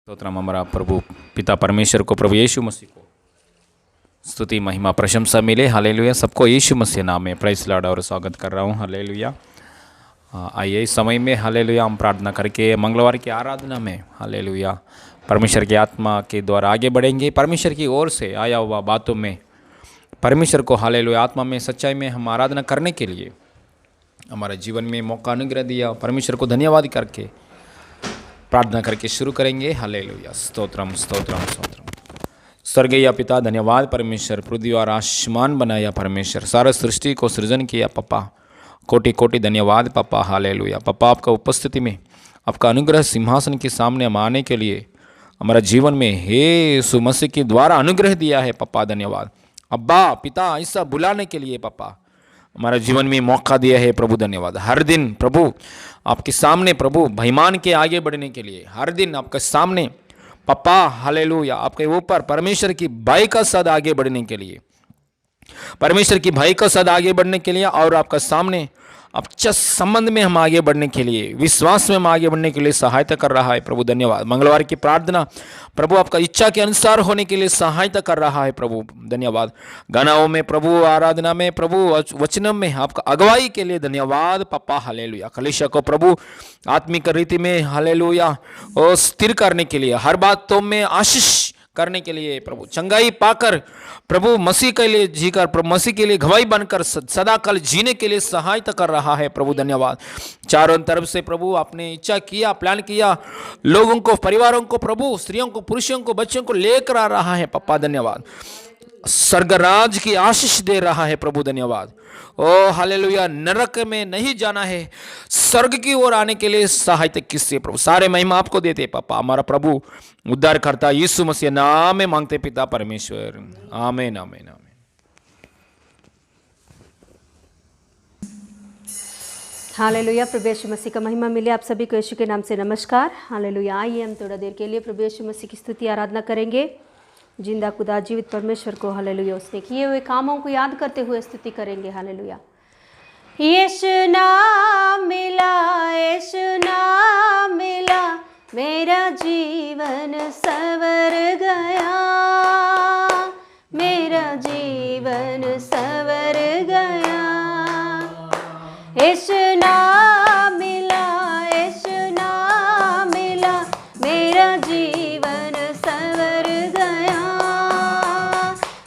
स्तोत्रम हमारा प्रभु पिता परमेश्वर को, प्रभु यीशु मसीह को स्तुति महिमा प्रशंसा मिले। हालेलुया। सबको यीशु मसीह नाम में प्रेज़ लॉर्ड और स्वागत कर रहा हूँ। हालेलुया। आइए इस समय में हालेलुया हम प्रार्थना करके मंगलवार की आराधना में हालेलुया परमेश्वर की आत्मा के द्वारा आगे बढ़ेंगे। परमेश्वर की ओर से आया हुआ बातों में परमेश्वर को हालेलुया आत्मा में सच्चाई में हम आराधना करने के लिए हमारे जीवन में मौका अनुग्रह दिया। परमेश्वर को धन्यवाद करके प्रार्थना करके शुरू करेंगे। हालेलुया। स्तोत्रम स्तोत्रम स्तोत्रम। स्वर्गीय पिता धन्यवाद परमेश्वर, पृथ्वी और आसमान बनाया परमेश्वर, सारा सृष्टि को सृजन किया पापा, कोटि कोटि धन्यवाद पापा। हालेलुया पापा, आपका उपस्थिति में आपका अनुग्रह सिंहासन के सामने हम आने के लिए हमारा जीवन में हे यीशु मसीह के द्वारा अनुग्रह दिया है पापा। धन्यवाद अब्बा पिता, ऐसा बुलाने के लिए पापा हमारा जीवन में मौका दिया है प्रभु। धन्यवाद। हर दिन प्रभु आपके सामने प्रभु महिमान के आगे बढ़ने के लिए, हर दिन आपके सामने पापा हालेलुया आपके ऊपर परमेश्वर की भय का साथ आगे बढ़ने के लिए, परमेश्वर की भय का साथ आगे बढ़ने के लिए और आपका सामने अच्छे संबंध में हम आगे बढ़ने के लिए, विश्वास में हम आगे बढ़ने के लिए सहायता कर रहा है प्रभु। धन्यवाद। मंगलवार की प्रार्थना प्रभु आपका इच्छा के अनुसार होने के लिए सहायता कर रहा है प्रभु। धन्यवाद। गानाओं में प्रभु, आराधना में प्रभु, वचनों में आपका अगुवाई के लिए धन्यवाद पापा। हालेलुया। कलीसिया को प्रभु आत्मिक रीति में हालेलुया और स्थिर करने के लिए, हर बातों में आशीष करने के लिए प्रभु, चंगाई पाकर प्रभु मसीह के लिए जीकर प्रभु मसीह के लिए गवाही बनकर सदाकाल जीने के लिए सहायता कर रहा है प्रभु। धन्यवाद। चारों तरफ से प्रभु आपने इच्छा किया, प्लान किया, लोगों को, परिवारों को प्रभु, स्त्रियों को, पुरुषों को, बच्चों को लेकर आ रहा है पापा। धन्यवाद। स्वर्गराज की आशीष दे रहा है प्रभु। धन्यवाद। ओ हालेलुया, नरक में नहीं जाना है, स्वर्ग की ओर आने के लिए सहायता किससे प्रभु? सारे महिमा आपको देते पापा। हमारा प्रभु उद्धार करता यीशु मसीह नाम में मांगते पिता परमेश्वर, आमीन आमीन आमीन। हालेलुया। प्रभु यीशु मसीह का महिमा मिले आप सभी को यीशु के नाम से नमस्कार। हालेलुया। आइए हम थोड़ा देर के लिए प्रभु यीशु मसीह की स्तुति आराधना करेंगे। जिंदा खुदा जीवित परमेश्वर को हालेलुया उसने किए हुए कामों को याद करते हुए स्तुति करेंगे। हालेलुया। यीशु नाम मिला, यीशु नाम मिला, मेरा जीवन संवर गया, मेरा जीवन संवर गया। यीशु नाम मिला, यीशु नाम मिला, मेरा जीवन संवर गया,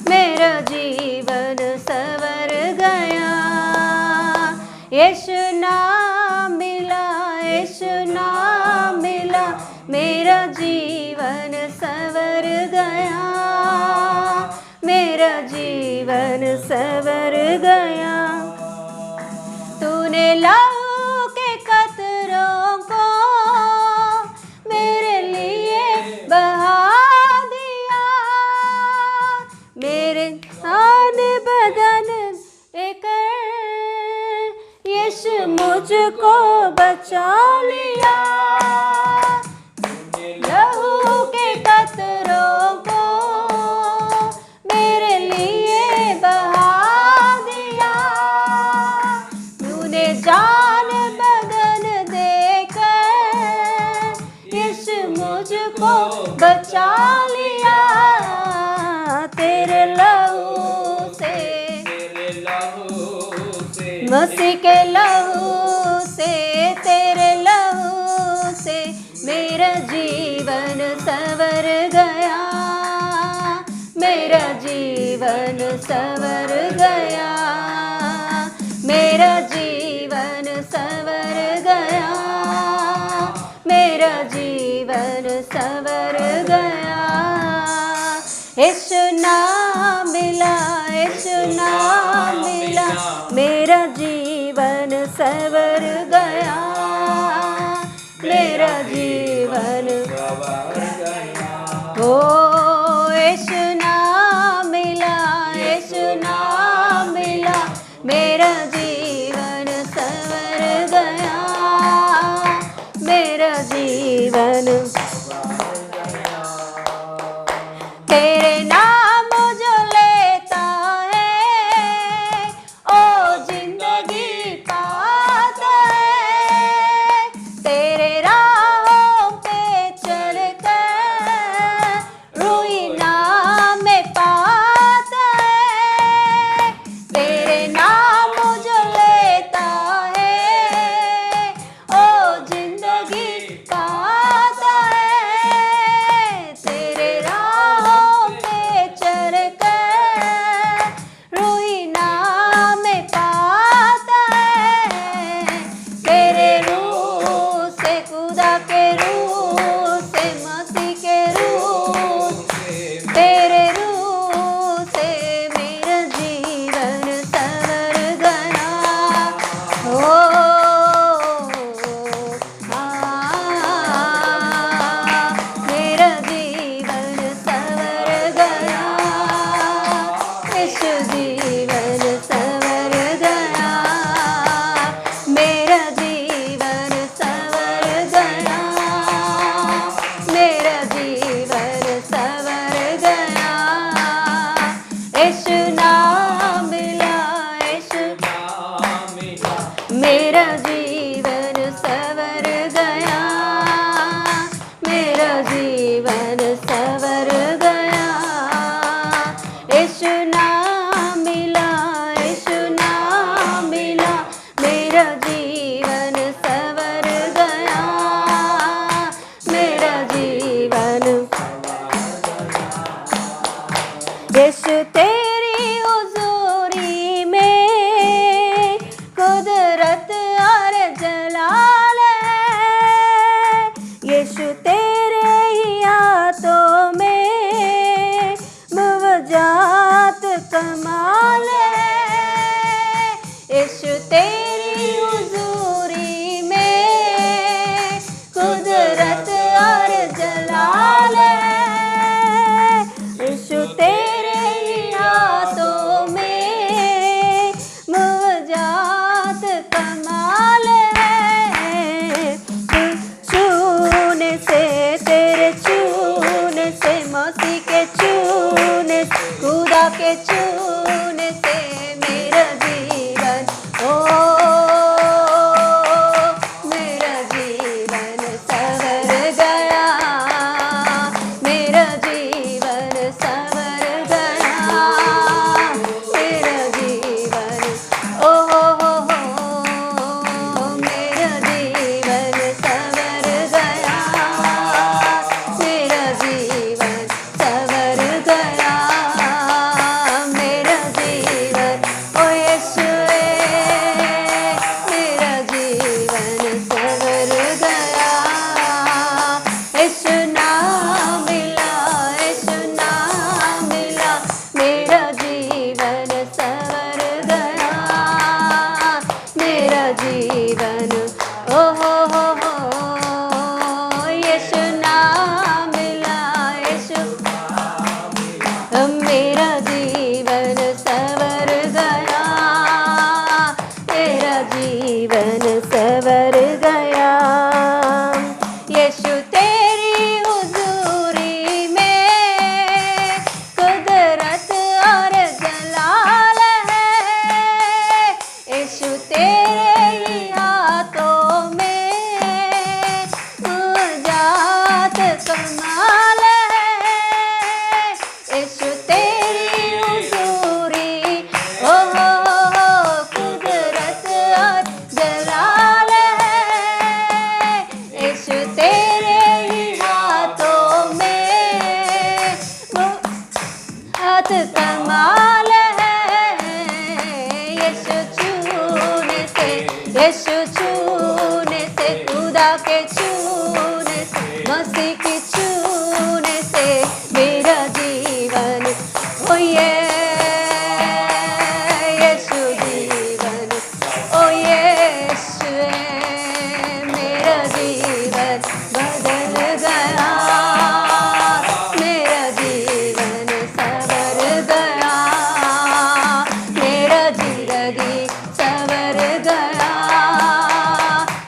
मेरा जीवन संवर गया। यीशु नाम मिला, यीशु नाम मिला, मेरा जीवन संवर गया, मेरा जीवन संवर गया। तूने लहू के कतरों को मेरे लिए बहा दिया, मेरे आन बदन एक यीशु मुझको बचा लिया। लहू के कतरों को मेरे लिए बहा दिया, तूने जान बदन देकर यीशु मुझको बचा लिया। तेरे लहू से, मसीह के लहू से, तेरे लहू से मेरा जीवन संवर गया, मेरा जीवन संवर गया, मेरा जीवन संवर गया, मेरा जीवन संवर गया। यीशु नाम मिला, यीशु नाम मिला, मेरा जीवन संवर गया, मेरा जीवन ओ यीशु नाम मिला, यीशु नाम मिला, मेरा जीवन संवर गया, मेरा जीवन तेरे नाम यीशु जीवन संवर गया, मेरा जीवन संवर गया, मेरा जीवन संवर गया। यीशु नाम मिला, यीशु मेरा जीवन संवर गया, मेरा जीवन संवर गया। यीशु नाम मिला, यीशु नाम मिला, मेरा जीवन संवर गया, मेरा जीवन। यीशु तेरी हुजूरी में कुदरत और जलाल है, यीशु तेरे ही हाथों में मुआवजात कमाल है। यीशु तेरी हुजूरी में कुदरत और जलाल है, यीशु तेरे ही हाथों में मुआवजात कमाल है। छूने से, तेरे छूने से, मसीह के छूने, खुदा के छूने से मेरा जीवन, ओ मेरा जीवन संवर गया, मेरा जीवन संवर गया, मेरा जीवन, ओ मेरा जीवन संवर गया, मेरा जीवन संवर गया, मेरा जीवन, ओ यीशु मेरा जीवन संवर गया। यीशु नाम मिला, यीशु नाम मिला, मेरा जीवन संवर गया, मेरा जीवन, ओ यीशु नाम मिला, यीशु मेरा जीवन संवर गया, मेरा जीवन संवर गया। यीशु तेरी हुजूरी में कुदरत और जलाल है, यीशु तेरे ही हाथों में मुआवजात कमाल है। यीशु तेरी हुजूरी, ओ कुदरत और जलाल है, यीशु तेरे ही हाथों में हाथ कमाल है। यीशु छूने से, यीशु छूने से, खुदा के छूने से, मसीह के छूने से मेरा जीवन, ओ यीशु जीवन, ओ यीशु मेरा जीवन बदल गया, मेरा जीवन संवर गया, मेरा जिंदगी संवर गया,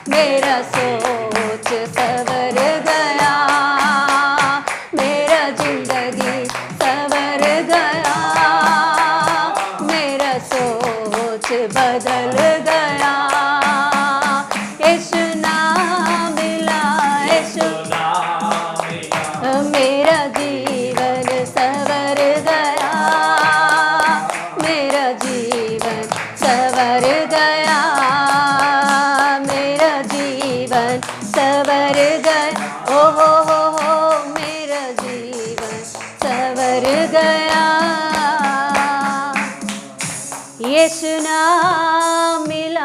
मेरा सोच संवर गया, मेरा जिंदगी संवर गया, मेरा सोच बदल गया। यीशु नाम मिला, यीशु मेरा जीवन संवर गया, मेरा जीवन संवर गया, मेरा जीवन संवर गया, ओ मेरा जीवन संवर गया। यीशु नाम मिला,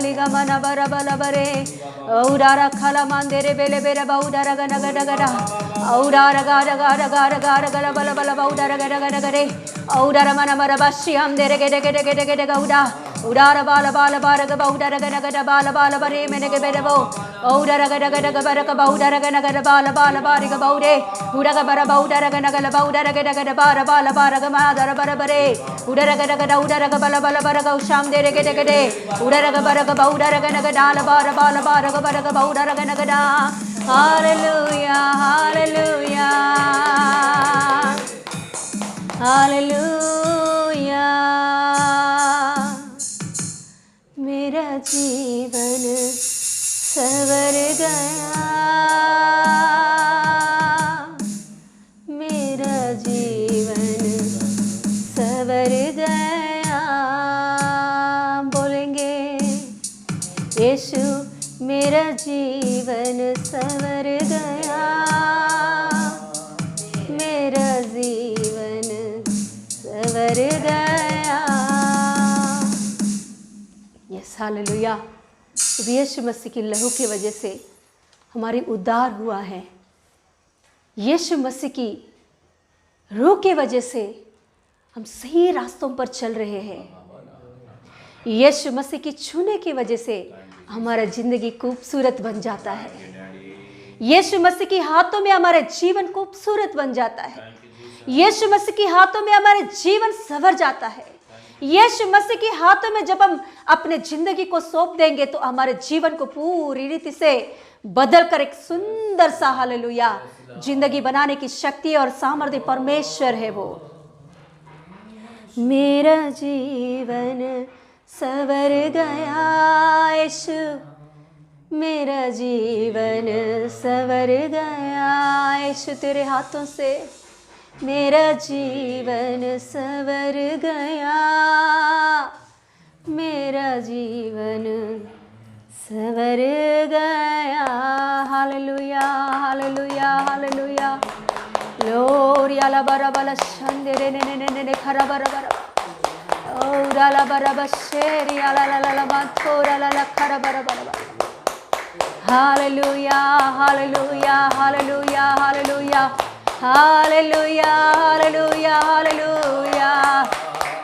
liga mana bara bala bare aurara khala mandere bele bere baudara gana gana gana aurara gara gara gara gara gara bala bala baudara gana gana gare aurara mana mara bashi am dere gede gede gede gede gauda urara bala bala bara ga baudara gana gana bala bala bare mene ge bere bo aurara gana gana ga bara ga baudara gana gana bala bala bare ga baude uraga bara baudara gana gana baudara gana gana bara bala bara ga madara bara bare udara gana gana udara ga bala bala bara ga sham dere gede gede udara ga bara ga baudara gana gana bala bala bara ga bara ga baudara gana gana hallelujah hallelujah hallelujah मेरा जीवन सवर गया मेरा जीवन सवर गया बोलेंगे यीशु मेरा जीवन सवर गया मेरा जीवन सवर गया यस हालेलुया यीशु मसीह की लहू की वजह से हमारी उद्धार हुआ है यीशु मसीह की रूह की वजह से हम सही रास्तों पर चल रहे हैं यीशु मसीह की छूने की वजह से हमारा जिंदगी खूबसूरत बन जाता है यीशु मसीह के हाथों में हमारा जीवन खूबसूरत बन जाता है यीशु मसीह के हाथों में हमारा जीवन संवर जाता है यीशु मसीह के हाथों में जब हम अपने जिंदगी को सौंप देंगे तो हमारे जीवन को पूरी रीति से बदल कर एक सुंदर सा हालेलुया जिंदगी बनाने की शक्ति और सामर्थ्य परमेश्वर है वो मेरा जीवन सवर गया यीशु मेरा जीवन सवर गया यीशु तेरे हाथों से मेरा जीवन सवर गया मेरा जीवन सवर गया हालेलुया हालेलुया हालेलुया लोरिया ला बरा बला शंदेरे ने ने ने ने खरा बरा बरा ओरा ला बरा बशेरिया ला ला ला माथोरा ला ला खरा बरा बरा hallelujah hallelujah hallelujah hallelujah hallelujah hallelujah hallelujah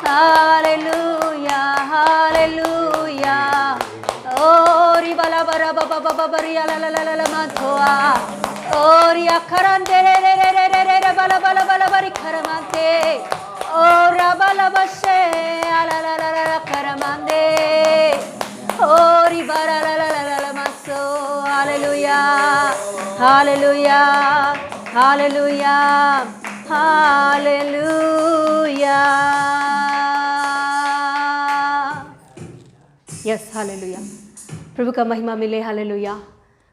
hallelujah hallelujah ओरी बला बरा बाबा बाबा बरिया ला ला ला ला माथोआ ओरी अखरंदे रे रे रे रे रे रे बला बला बला बरी खरमाते ओरा बला बशे ला ला ला ला खरमांदे ओरी बरा ला ला ला ला मासो hallelujah hallelujah hallelujah hallelujah yes hallelujah प्रभु का महिमा मिले हालेलुया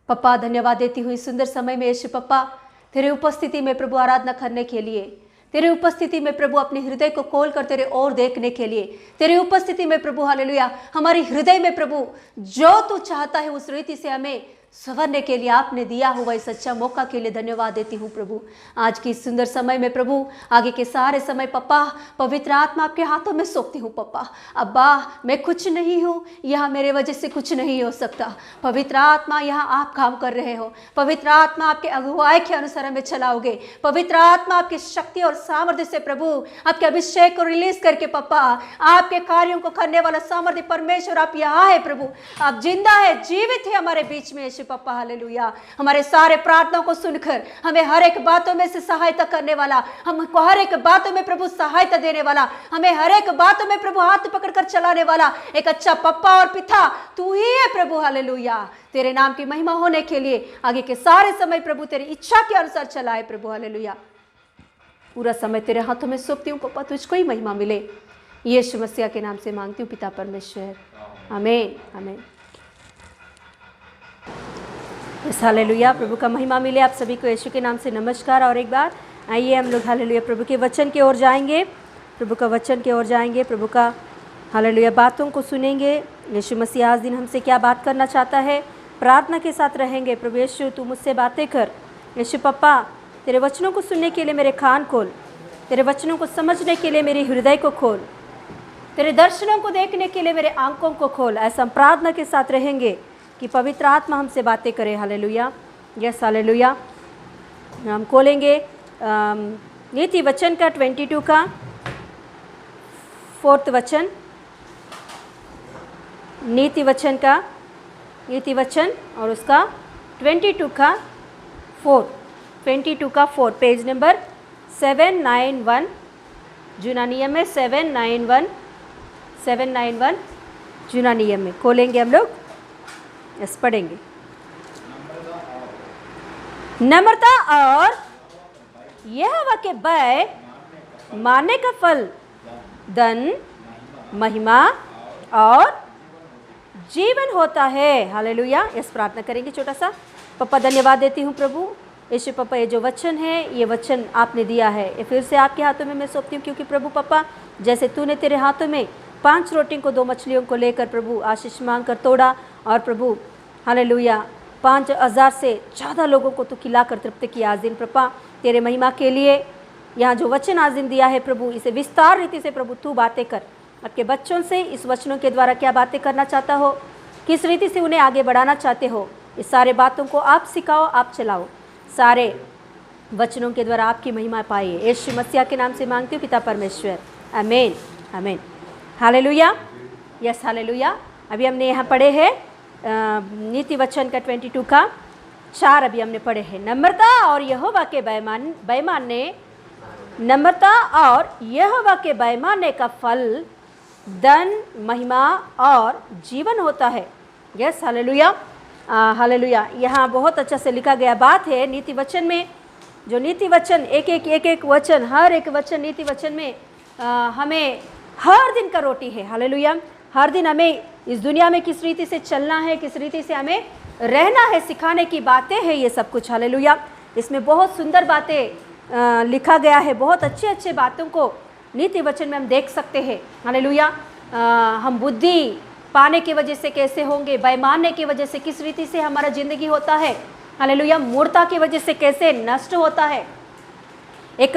पप्पा धन्यवाद देती हुई सुंदर समय में यीशु पप्पा तेरे उपस्थिति में प्रभु आराधना करने के लिए तेरे उपस्थिति में प्रभु अपने हृदय को खोल कर तेरे ओर देखने के लिए तेरे उपस्थिति में प्रभु हालेलुया हमारे हृदय में प्रभु जो तू चाहता है उस रीति से हमें संवरने के लिए आपने दिया हुआ इस अच्छा मौका के लिए धन्यवाद देती हूँ प्रभु आज की इस सुंदर समय में प्रभु आगे के सारे समय पप्पा पवित्र आत्मा आपके हाथों में सौंपती हूँ पप्पा अब्बा मैं कुछ नहीं हूँ यहाँ मेरे वजह से कुछ नहीं हो सकता पवित्र आत्मा यहाँ आप काम कर रहे हो पवित्र आत्मा आपके अगुवाई के अनुसार हमें चलाओगे पवित्र आत्मा आपकी शक्ति और सामर्थ्य से प्रभु आपके अभिषेक को रिलीज करके पप्पा आपके कार्यों को करने वाला सामर्थ्य परमेश्वर आप यहाँ है प्रभु आप जिंदा है जीवित है हमारे बीच में पप्पा हालेलुया हमारे सारे प्रार्थनाओं को सुनकर हमें हर एक बातों में से सहायता करने वाला हमको हर एक बातों में प्रभु सहायता देने वाला हमें हर एक बातों में प्रभु हाथ पकड़कर चलाने वाला एक अच्छा पप्पा और पिता तू ही है प्रभु हालेलुया तेरे नाम की महिमा होने के लिए आगे के सारे समय प्रभु तेरी इच्छा के अनुसार चलाए प्रभु हालेलुया पूरा समय तेरे हाथों में सौंपती हूँ पप्पा तुझको ही महिमा मिले यीशु मसीह के नाम से मांगती हूँ पिता परमेश्वर आमीन आमीन हालेलुया प्रभु का महिमा मिले आप सभी को यीशु के नाम से नमस्कार और एक बार आइए हम लोग हालेलुया प्रभु के वचन की ओर जाएंगे प्रभु का वचन की ओर जाएंगे प्रभु का हालेलुया बातों को सुनेंगे यीशु मसीह आज दिन हमसे क्या बात करना चाहता है प्रार्थना के साथ रहेंगे प्रभु यीशु तू मुझसे बातें कर यीशु पप्पा तेरे वचनों को सुनने के लिए मेरे कान खोल तेरे वचनों को समझने के लिए मेरे हृदय को खोल तेरे दर्शनों को देखने के लिए मेरे आंखों को खोल। ऐसा हम प्रार्थना के साथ रहेंगे कि पवित्र आत्मा हमसे बातें करे। Hallelujah, yes hallelujah. हम खोलेंगे नीति वचन का 22 का 4th वचन, नीति वचन और उसका 22 का 4, पेज नंबर 791 यूनानियम में 791 यूनानियम में खोलेंगे हम लोग, यस पढ़ेंगे। नम्रता और यहोवा के भय मानने का फल धन, महिमा और जीवन होता है। हालेलुया, यस प्रार्थना करेंगे छोटा सा। पापा धन्यवाद देती हूँ प्रभु यीशु पापा, ये जो वचन है, ये वचन आपने दिया है, ये फिर से आपके हाथों में मैं सौंपती हूँ, क्योंकि प्रभु पापा जैसे तूने तेरे हाथों में 5 रोटी को 2 मछलियों को लेकर प्रभु आशीष मांग कर तोड़ा, और प्रभु हालेलुया 5000 से ज़्यादा लोगों को तू खिलाकर तृप्त किया। आज दिन प्रभा तेरे महिमा के लिए यहाँ जो वचन आज दिन दिया है प्रभु, इसे विस्तार रीति से प्रभु तू बातें कर आपके बच्चों से। इस वचनों के द्वारा क्या बातें करना चाहता हो, किस रीति से उन्हें आगे बढ़ाना चाहते हो, इस सारे बातों को आप सिखाओ, आप चलाओ। सारे वचनों के द्वारा आपकी महिमा पाइए। यीशु मसीह के नाम से मांगती हूँ पिता परमेश्वर, आमीन आमीन। Hallelujah, yes hallelujah. अभी हमने यहाँ पढ़े हैं नीति वचन का 22 का 4 अभी हमने पढ़े हैं। नम्रता और यहोवा के भय मानने, नम्रता और यहोवा के भय मानने का फल धन, महिमा और जीवन होता है। Yes hallelujah, hallelujah. यहाँ बहुत अच्छा से लिखा गया बात है नीति वचन में। जो नीति वचन एक वचन, हर एक वचन नीति वचन में हमें हर दिन का रोटी है। हालेलुया, हर दिन हमें इस दुनिया में किस रीति से चलना है, किस रीति से हमें रहना है, सिखाने की बातें हैं ये सब कुछ। हालेलुया, इसमें बहुत सुंदर बातें लिखा गया है। बहुत अच्छे अच्छे बातों को नीति वचन में हम देख सकते हैं। हालेलुया, हम बुद्धि पाने की वजह से कैसे होंगे, भय मानने की वजह से किस रीति से हमारा जिंदगी होता है। हालेलुया, मूर्खता की वजह से कैसे नष्ट होता है। एक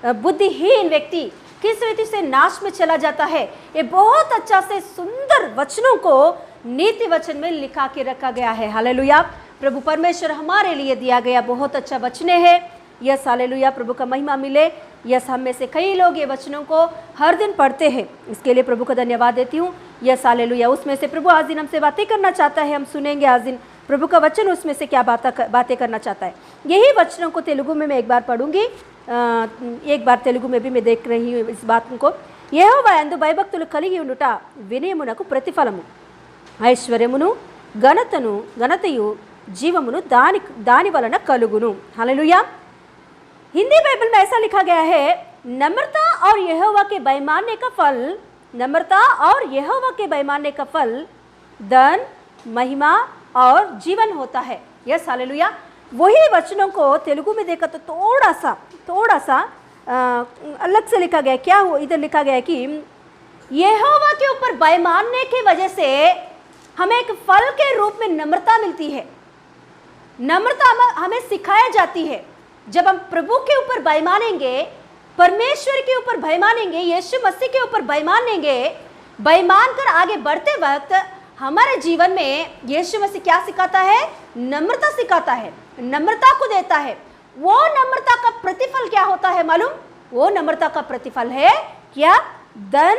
बुद्धिहीन व्यक्ति किस रीति से नाश में चला जाता है। ये बहुत अच्छा से सुंदर वचनों को नीति वचन में लिखा के रखा गया है। हालेलुया, प्रभु परमेश्वर हमारे लिए दिया गया बहुत अच्छा वचन है। यस हालेलुया, प्रभु का महिमा मिले। यस, हम में से कई लोग ये वचनों को हर दिन पढ़ते हैं, इसके लिए प्रभु का धन्यवाद देती हूँ। यस हालेलुया, उसमें से प्रभु आज दिन हमसे बातें करना चाहता है। हम सुनेंगे आज दिन प्रभु का वचन, उसमें से क्या बातें करना चाहता है। यही वचनों को तेलुगु में मैं एक बार पढ़ूंगी, एक बार तेलुगु में भी मैं देख रही हूँ इस बात को। యెహోవా యందు భయభక్తులు కలిగి ఉండుట వినయమునకు ప్రతిఫలము, ఐశ్వర్యమును ఘనతయు जीवमुनु दानि वलन कलुगुनु। हालेलुया। हिंदी बाइबल में ऐसा लिखा गया है, नम्रता और यहोवा के भय मानने का फल, नम्रता और यहोवा के भय मानने का फल धन, महिमा और जीवन होता है। Yes hallelujah. वही वचनों को तेलुगु में देखा तो थोड़ा सा अलग से लिखा गया। क्या हो, इधर लिखा गया है कि यहोवा के ऊपर भय मानने की वजह से हमें एक फल के रूप में नम्रता मिलती है। नम्रता हमें सिखाया जाती है। जब हम प्रभु के ऊपर भय मानेंगे, परमेश्वर के ऊपर भय मानेंगे, यीशु मसीह के ऊपर भय मानेंगे, भय मानकर आगे बढ़ते वक्त हमारे जीवन में यीशु मसीह क्या सिखाता है? नम्रता सिखाता है, नम्रता को देता है। वो नम्रता का प्रतिफल क्या होता है मालूम? वो नम्रता का प्रतिफल है क्या? धन,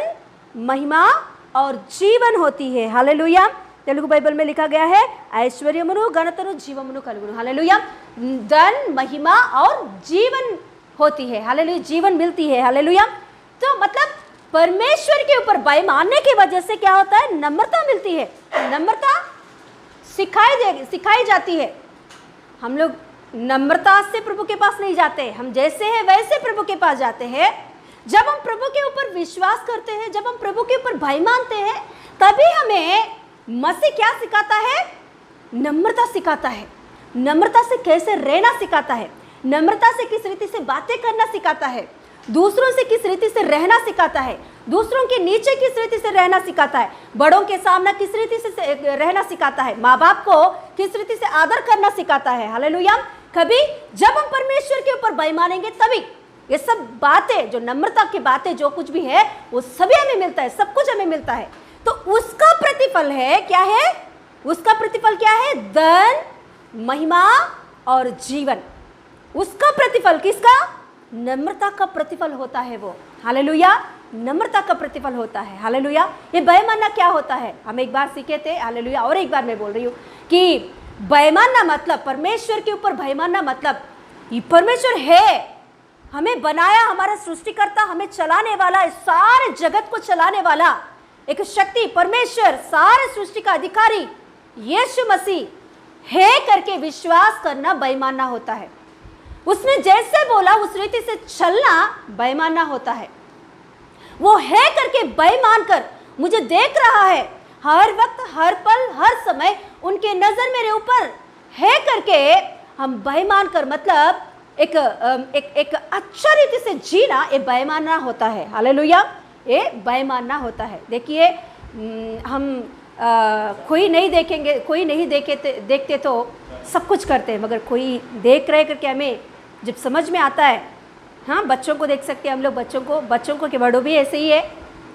महिमा और जीवन होती है। हालेलुया। तेलुगु बाइबल में लिखा गया है, ऐश्वर्यमुनु घनतनु जीवमुनु कलुगुनु। हालेलुया। धन, महिमा और जीवन होती है। हालेलुया, जीवन मिलती है। हालेलुया। तो मतलब परमेश्वर के ऊपर भय मानने की वजह से क्या होता है? नम्रता मिलती है। नम्रता सिखाई जाती है। हम लोग नम्रता से प्रभु के पास नहीं जाते, हम जैसे हैं वैसे प्रभु के पास जाते हैं। जब हम प्रभु के ऊपर विश्वास करते हैं, जब हम प्रभु के ऊपर भय मानते हैं, तभी हमें मसीह क्या सिखाता है? नम्रता सिखाता है। नम्रता से कैसे रहना सिखाता है, नम्रता से किस रीति से बातें करना सिखाता है, दूसरों से किस रीति से रहना सिखाता है, दूसरों के नीचे किस रीति से रहना सिखाता है, बड़ों के सामने किस रीति से रहना सिखाता है, माँ बाप को किस रीति से आदर करना सिखाता है। हालेलुया। कभी जब हम परमेश्वर के ऊपर भय मानेंगे तभी ये सब बातें, जो नम्रता की बातें, जो कुछ भी है वो सभी हमें मिलता है, सब कुछ हमें मिलता है। तो उसका प्रतिफल है, क्या है? उसका प्रतिफल क्या है? धन, महिमा और जीवन। उसका प्रतिफल किसका? नम्रता का प्रतिफल होता है वो। हालेलुया, नम्रता का प्रतिफल होता है। हालेलुया। ये बेईमानना क्या होता है? हम एक बार सीखे थे। हालेलुया। और एक बार मैं बोल रही हूँ कि बेईमानना मतलब, परमेश्वर के ऊपर बेईमानना मतलब, ये परमेश्वर है, हमें बनाया, हमारा सृष्टिकर्ता, हमें चलाने वाला, इस सारे जगत को चलाने वाला एक शक्ति, परमेश्वर, सारे सृष्टि का अधिकारी यीशु मसीह है करके विश्वास करना बेईमानना होता है। उसने जैसे बोला उस रीति से चलना बेईमानना होता है। वो है करके बेईमान कर मुझे देख रहा है हर वक्त, हर पल, हर समय, उनके नजर मेरे ऊपर है करके हम बेईमान कर मतलब एक अच्छा रीति से जीना, ये बेईमानना होता है। हालेलुया, ये बेईमानना होता है। देखिए, हम कोई नहीं देखेंगे, कोई नहीं देखते तो सब कुछ करते हैं, मगर कोई देख रहे करके हमें जब समझ में आता है, हाँ, बच्चों को देख सकते हैं हम लोग, बच्चों को के बड़ों भी ऐसे ही है।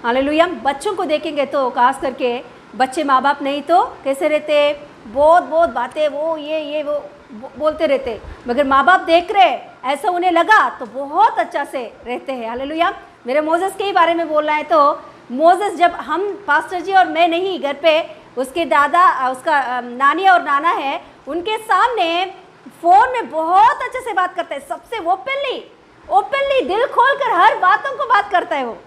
हालेलुया, बच्चों को देखेंगे तो खास करके बच्चे माँ बाप नहीं तो कैसे रहते, बहुत बातें वो ये वो बोलते रहते, मगर माँ बाप देख रहे, ऐसा उन्हें लगा तो बहुत अच्छा से रहते हैं। हालेलुया। मेरे मोजेस के ही बारे में बोलना है तो मोजेस, जब हम पास्टर जी और मैं नहीं, घर पे उसके दादा, उसका नानी और नाना है, उनके सामने फ़ोन में बहुत अच्छे से बात करता है, सबसे ओपनली दिल खोलकर हर बातों को बात करता है वो,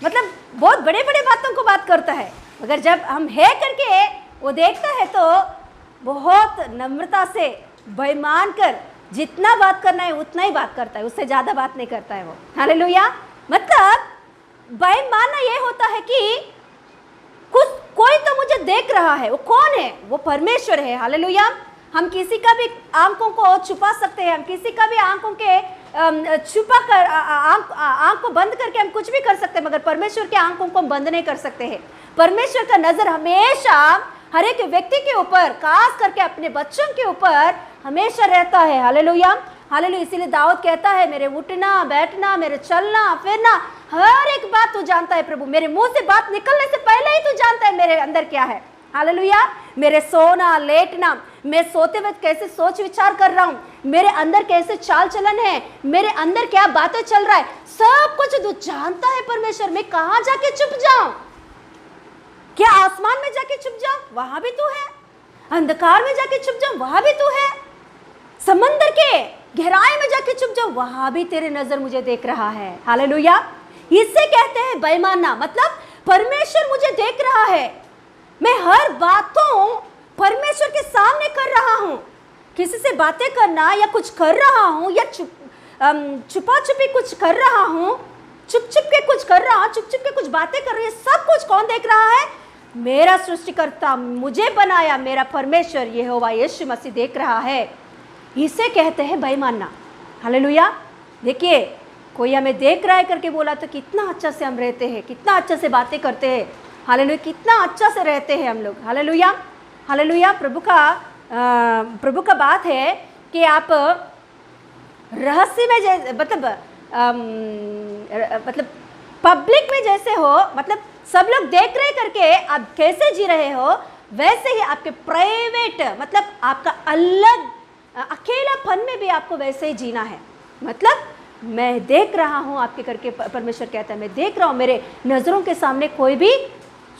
मतलब बहुत बड़े बातों को बात करता है। मगर जब हम है करके वो देखता है तो बहुत नम्रता से बेईमान कर जितना बात करना है उतना ही बात करता है, उससे ज़्यादा बात नहीं करता है वो। हालेलुया। मतलब बेईमानना ये होता है कि कोई तो मुझे देख रहा है। वो कौन है? वो परमेश्वर है। हालेलुया। हम किसी का भी आंखों को छुपा सकते हैं, हम किसी का भी आंखों के छुपा कर आंख को बंद करके हम कुछ भी कर सकते हैं, मगर परमेश्वर के आंखों को हम बंद नहीं कर सकते हैं। परमेश्वर का नजर हमेशा हर एक व्यक्ति के ऊपर, खास करके अपने बच्चों के ऊपर हमेशा रहता है। Hallelujah, hallelujah. इसीलिए दाऊद कहता है, मेरे उठना बैठना, मेरे चलना फिरना, हर एक बात तू जानता है प्रभु, मेरे मुंह से बात निकलने से पहले ही तू जानता है मेरे अंदर क्या है। हालेलुया। मेरे सोना लेटना, मैं सोते वक्त कैसे सोच विचार कर रहा हूँ, मेरे अंदर कैसे चाल चलन है, मेरे अंदर क्या बातें चल रहा है, सब कुछ तू जानता है परमेश्वर। मैं कहाँ जाके छुप जाऊं? क्या आसमान में जाके छुप जाऊं? वहां भी तू है। अंधकार में जाके छुप जाऊं? वहां भी तू है। समंदर के गहराई में जाके छुप जाऊं? वहां भी तेरे नजर मुझे देख रहा है। हालेलुया। इससे कहते हैं बेईमानना, मतलब परमेश्वर मुझे देख रहा है, मैं हर बातों परमेश्वर के सामने कर रहा हूं। किसी से बातें करना या कुछ कर रहा हूं या छुपा छुपी कुछ कर रहा हूं, चुप के कुछ कर रहा हूं, चुप के कुछ बातें कर रही है, सब कुछ कौन देख रहा है? मेरा सृष्टिकर्ता, मुझे बनाया मेरा परमेश्वर यहोवा यीशु मसीह देख रहा है। इसे कहते हैं बेईमानना। हालेलुया। देखिए, कोई हमें देख रहा है करके बोला तो कितना अच्छा से हम रहते हैं, कितना अच्छा से बातें करते हैं। हालेलुया, कितना अच्छा से रहते हैं हम लोग। Hallelujah, hallelujah. प्रभु का बात है कि आप रहस्य में मतलब पब्लिक में जैसे हो, मतलब सब लोग देख रहे करके आप कैसे जी रहे हो, वैसे ही आपके प्राइवेट, मतलब आपका अलग अकेलापन में भी आपको वैसे ही जीना है। मतलब मैं देख रहा हूँ आपके करके, परमेश्वर कहता है मैं देख रहा हूँ, मेरे नज़रों के सामने कोई भी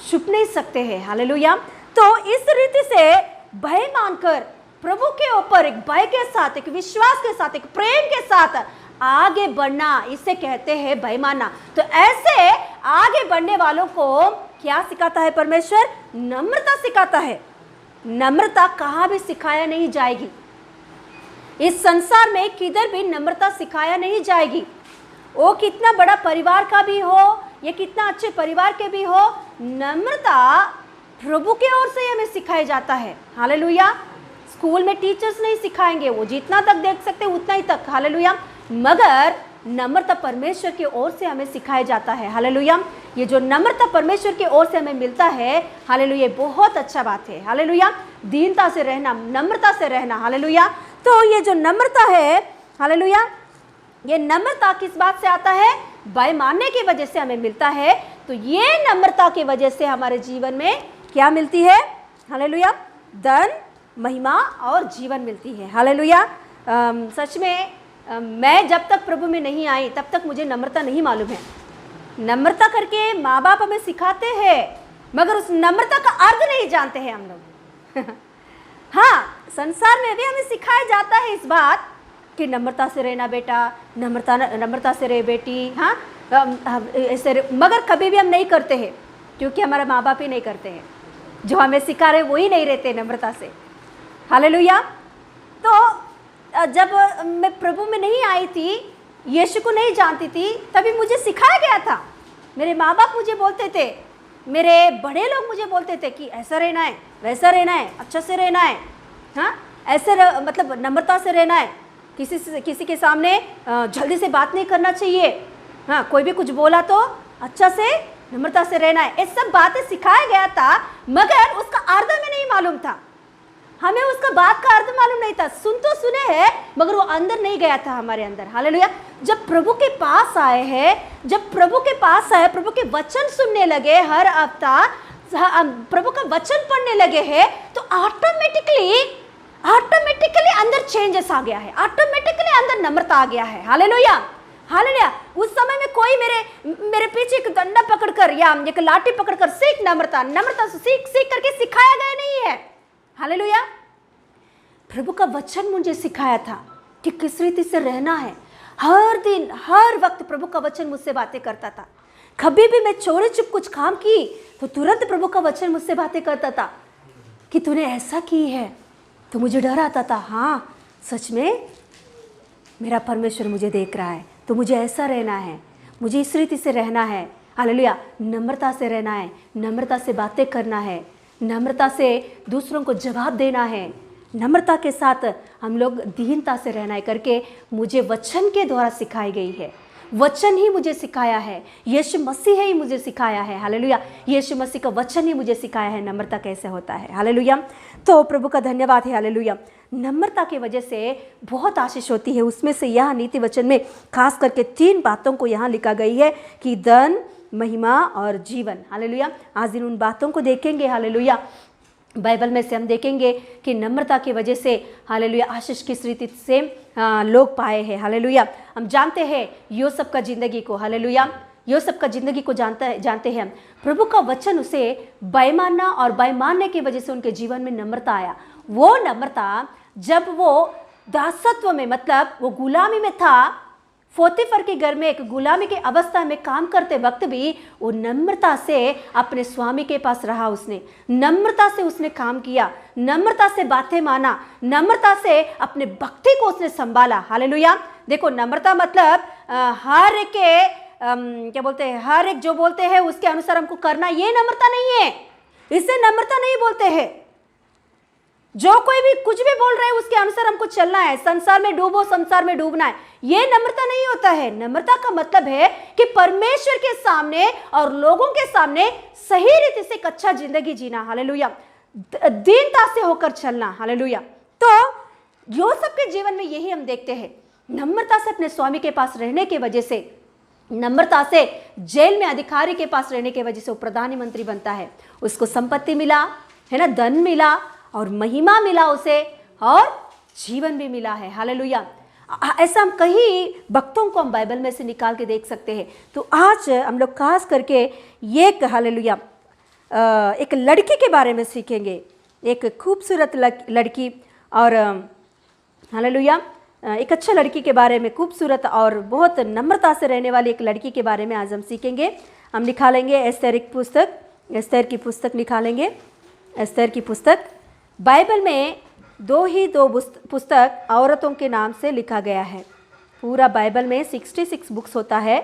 छुप नहीं सकते हैं। हालेलुया। तो इस रीति से भय मानकर प्रभु के ऊपर एक भय के साथ, एक विश्वास के साथ, एक प्रेम के साथ आगे बढ़ना, इसे कहते हैं भय मानना। तो ऐसे आगे बढ़ने वालों को क्या सिखाता है परमेश्वर? नम्रता सिखाता है। नम्रता कहाँ भी सिखाया नहीं जाएगी, इस संसार में किधर भी नम्रता सिखाया नहीं जाएगी। वो कितना बड़ा परिवार का भी हो, ये कितना अच्छे परिवार के भी हो, नम्रता प्रभु के ओर से हमें सिखाया जाता है। हालेलुया। स्कूल में टीचर्स नहीं सिखाएंगे, वो जितना तक देख सकते उतना ही तक। हालेलुया। मगर नम्रता परमेश्वर की ओर से हमें सिखाया जाता है। हालेलुया। ये जो नम्रता परमेश्वर की ओर से हमें मिलता है, हालेलुया, बहुत अच्छा बात है। हालेलुया। दीनता से रहना, नम्रता से रहना। हालेलुया। तो ये जो नम्रता है, हालेलुया, ये नम्रता किस बात से आता है? भय मानने की वजह से हमें मिलता है। तो ये नम्रता की वजह से हमारे जीवन में क्या मिलती है? हालेलुया, धन, महिमा और जीवन मिलती है। हालेलुया। सच में मैं जब तक प्रभु में नहीं आई तब तक मुझे नम्रता नहीं मालूम है। नम्रता करके माँ बाप हमें सिखाते हैं, मगर उस नम्रता का अर्थ नहीं जानते हैं हम लोग। हाँ, संसार में भी हमें सिखाया जाता है इस बात कि नम्रता से रहना बेटा, नम्रता से रहे बेटी। हाँ, ऐसे, मगर कभी भी हम नहीं करते हैं, क्योंकि हमारे माँ बाप ही नहीं करते हैं। जो हमें सिखा रहे वही नहीं रहते नम्रता से। हालेलुया। तो जब मैं प्रभु में नहीं आई थी, यीशु को नहीं जानती थी, तभी मुझे सिखाया गया था। मेरे माँ बाप मुझे बोलते थे, मेरे बड़े लोग मुझे बोलते थे कि ऐसा रहना है, वैसा रहना है, अच्छा से रहना है। हाँ, ऐसे मतलब नम्रता से रहना है, किसी के सामने जल्दी से बात नहीं करना चाहिए। हाँ, कोई भी कुछ बोला तो अच्छा से नम्रता से रहना है। ये सब बातें सिखाया गया था, मगर उसका अर्थ हमें नहीं मालूम था। हमें उसका बात का अर्थ मालूम नहीं था। सुन तो सुने हैं, मगर वो अंदर नहीं गया था हमारे अंदर। हालेलुया। जब प्रभु के पास आए हैं, प्रभु के वचन सुनने लगे, हर हफ्ता प्रभु का वचन पढ़ने लगे हैं, तो ऑटोमेटिकली अंदर चेंजेस आ गया है, ऑटोमेटिकली अंदर नम्रता आ गया है। Hallelujah, hallelujah. उस समय में कोई मेरे पीछे एक डंडा पकड़कर या एक लाठी पकड़कर सीख नम्रता से सीख करके सिखाया गया नहीं है। हालेलुया। प्रभु का वचन मुझे सिखाया था कि किस रीति से रहना है। हर दिन हर वक्त प्रभु का वचन मुझसे बातें करता था। कभी भी मैं चोरी चुप कुछ काम की तो तुरंत प्रभु का वचन मुझसे बातें करता था कि तूने ऐसा की है। तो मुझे डर आता था, हाँ सच में मेरा परमेश्वर मुझे देख रहा है, तो मुझे ऐसा रहना है, मुझे इस रीति से रहना है। हालेलुया। नम्रता से रहना है, नम्रता से बातें करना है, नम्रता से दूसरों को जवाब देना है, नम्रता के साथ हम लोग दीनता से रहना है करके मुझे वचन के द्वारा सिखाई गई है। वचन ही मुझे सिखाया है, यीशु मसीह ही मुझे सिखाया है। हालेलुया। यीशु मसीह का वचन ही मुझे सिखाया है नम्रता कैसे होता है। हालेलुया। तो प्रभु का धन्यवाद है। हालेलुया। नम्रता की वजह से बहुत आशीष होती है। उसमें से यहाँ नीति वचन में खास करके 3 बातों को यहाँ लिखा गई है कि धन, महिमा और जीवन। हालेलुया। आज दिन उन बातों को देखेंगे। हालेलुया। बाइबल में से हम देखेंगे कि नम्रता की वजह से हालेलुया आशीष किस रीति से लोग पाए हैं। हालेलुया। हम जानते हैं यूसुफ का जिंदगी को। हालेलुया। यूसुफ का जिंदगी को जानते हैं हम। प्रभु का वचन उसे भय मानना और भय मानने की वजह से उनके जीवन में नम्रता आया। वो नम्रता जब वो दासत्व में, मतलब वो गुलामी में था, पोतीफर के घर में एक गुलामी की अवस्था में काम करते वक्त भी वो नम्रता से अपने स्वामी के पास रहा। उसने नम्रता से उसने काम किया, नम्रता से बातें माना, नम्रता से अपने भक्ति को उसने संभाला। हालेलुया। देखो, नम्रता मतलब हर एक क्या बोलते हैं, हर एक जो बोलते हैं उसके अनुसार हमको करना, ये नम्रता नहीं है। इसे नम्रता नहीं बोलते हैं। जो कोई भी कुछ भी बोल रहे हैं उसके अनुसार हमको चलना है। संसार में डूबो, संसार में डूबना है, ये नम्रता नहीं होता है। नम्रता का मतलब है कि परमेश्वर के सामने और लोगों के सामने सही रीति से एक अच्छा जिंदगी जीना। हालेलुया। दीनता से होकर चलना। हालेलुया। तो यूसुफ के जीवन में यही हम देखते हैं। नम्रता से अपने स्वामी के पास रहने की वजह से, नम्रता से जेल में अधिकारी के पास रहने की वजह से वो प्रधानमंत्री बनता है। उसको संपत्ति मिला है ना, धन मिला और महिमा मिला उसे, और जीवन भी मिला है। हालेलुया। ऐसा हम कई भक्तों को हम बाइबल में से निकाल के देख सकते हैं। तो आज हम लोग खास करके एक हालेलुया एक लड़की के बारे में सीखेंगे, एक खूबसूरत लड़की, और हालेलुया एक अच्छा लड़की के बारे में, खूबसूरत और बहुत नम्रता से रहने वाली एक लड़की के बारे में आज हम सीखेंगे। हम निकालेंगे एस्तेर की पुस्तक निकालेंगे। एस्तेर की पुस्तक, बाइबल में दो पुस्तक औरतों के नाम से लिखा गया है। पूरा बाइबल में 66 बुक्स होता है।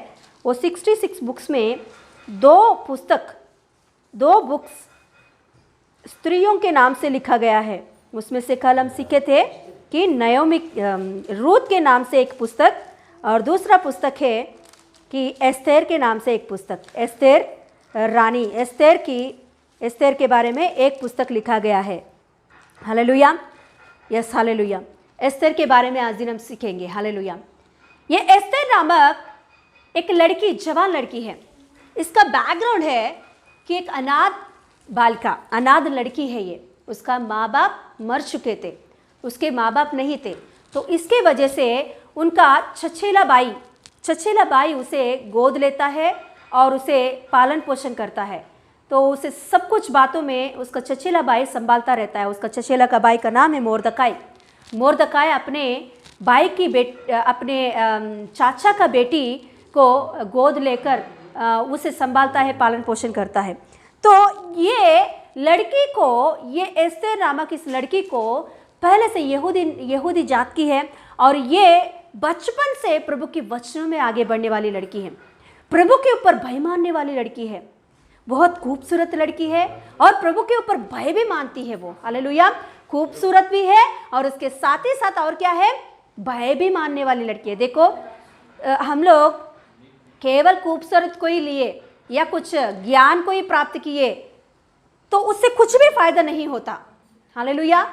वो 66 बुक्स में दो बुक्स स्त्रियों के नाम से लिखा गया है। उसमें से कल हम सीखे थे कि नयोमी, रूत के नाम से एक पुस्तक, और दूसरा पुस्तक है कि एस्तेर के नाम से एक पुस्तक। एस्तेर रानी एस्तेर के बारे में एक पुस्तक लिखा गया है। हालेलुया। Yes, hallelujah. एस्तेर के बारे में आज दिन हम सीखेंगे। हालेलुया। ये एस्तेर नामक एक लड़की, जवान लड़की है। इसका बैकग्राउंड है कि एक अनाथ बालिका, अनाथ लड़की है ये। उसका माँ बाप मर चुके थे, उसके माँ बाप नहीं थे, तो इसके वजह से उनका चचेला भाई उसे गोद लेता है और उसे पालन पोषण करता है। तो उसे सब कुछ बातों में उसका चचेला भाई संभालता रहता है। उसका चचेला का भाई का नाम है मोर्दकाई अपने भाई की अपने चाचा का बेटी को गोद लेकर उसे संभालता है, पालन पोषण करता है। तो ये लड़की को, ये एस्तेर नामक इस लड़की को पहले से यहूदी जात की है और ये बचपन से प्रभु के वचनों में आगे बढ़ने वाली लड़की है, प्रभु के ऊपर भय मानने वाली लड़की है। बहुत खूबसूरत लड़की है और प्रभु के ऊपर भय भी मानती है वो। हालेलुया। खूबसूरत भी है और उसके साथ ही साथ और क्या है, भय भी मानने वाली लड़की है। देखो, हम लोग केवल खूबसूरत को ही लिए या कुछ ज्ञान को ही प्राप्त किए तो उससे कुछ भी फायदा नहीं होता। हालेलुया।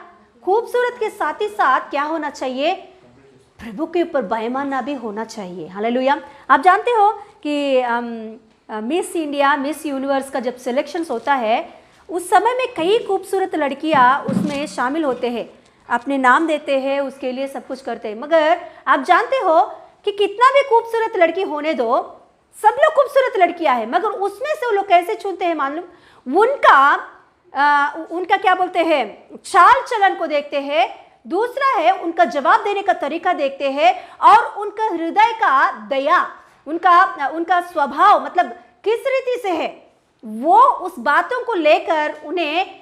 खूबसूरत के साथ ही साथ क्या होना चाहिए, प्रभु के ऊपर भय मानना भी होना चाहिए। हालेलुया। आप जानते हो कि मिस इंडिया, मिस यूनिवर्स का जब सिलेक्शंस होता है उस समय में कई खूबसूरत लड़कियां उसमें शामिल होते हैं, अपने नाम देते हैं, उसके लिए सब कुछ करते हैं। मगर आप जानते हो कि कितना भी खूबसूरत लड़की होने दो, सब लोग खूबसूरत लड़कियां हैं, मगर उसमें से वो लोग कैसे चुनते हैं मालूम, उनका क्या बोलते हैं, चाल चलन को देखते हैं। दूसरा है उनका जवाब देने का तरीका देखते हैं और उनका हृदय का दया, उनका स्वभाव मतलब किस रीति से है, वो उस बातों को लेकर उन्हें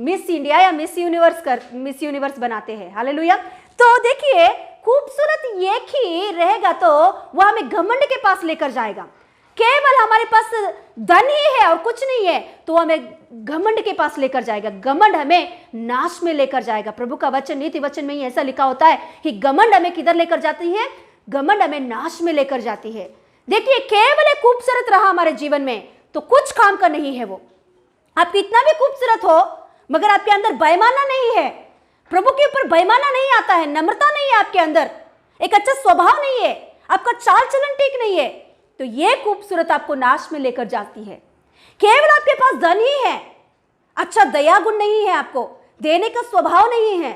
मिस इंडिया या मिस यूनिवर्स बनाते हैं। हालेलुया। तो देखिए, खूबसूरत एक ही रहेगा तो वह हमें घमंड के पास लेकर जाएगा। केवल हमारे पास धन ही है और कुछ नहीं है तो हमें घमंड के पास लेकर जाएगा। घमंड हमें नाश में लेकर जाएगा। प्रभु का वचन, नीति वचन में ही ऐसा लिखा होता है कि घमंड हमें किधर लेकर जाती है, घमंड हमें नाश में लेकर जाती है। देखिए, केवल एक खूबसूरत रहा हमारे जीवन में तो कुछ काम का नहीं है वो। आप कितना भी खूबसूरत हो मगर आपके अंदर बेईमाना नहीं है, प्रभु के ऊपर बेईमाना नहीं आता है, नम्रता नहीं है आपके अंदर, एक अच्छा स्वभाव नहीं है, आपका चाल चलन ठीक नहीं है, तो ये खूबसूरत आपको नाश में लेकर जाती है। केवल आपके पास धन ही है, अच्छा दया गुण नहीं है, आपको देने का स्वभाव नहीं है,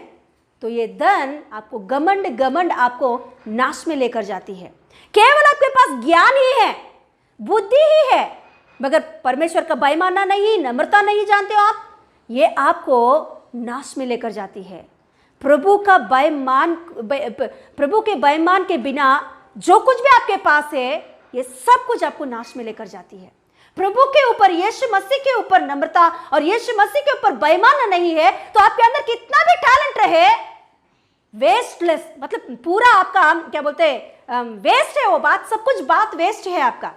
तो ये धन आपको घमंड आपको नाश में लेकर जाती है। केवल आपके पास ज्ञान ही है, बुद्धि ही है, मगर परमेश्वर का भय मानना नहीं, नम्रता नहीं जानते हो आप, ये आपको नाश में लेकर जाती है। प्रभु के भय मान के बिना जो कुछ भी आपके पास है ये सब कुछ आपको नाश में लेकर जाती है। प्रभु के ऊपर, यीशु मसीह के ऊपर नम्रता और यीशु मसीह के ऊपर बेईमानी नहीं है तो आपके अंदर कितना भी टैलेंट रहे, वेस्टलेस, मतलब पूरा आपका क्या बोलते हैं, वेस्ट है वो बात, सब कुछ बात वेस्ट है आपका।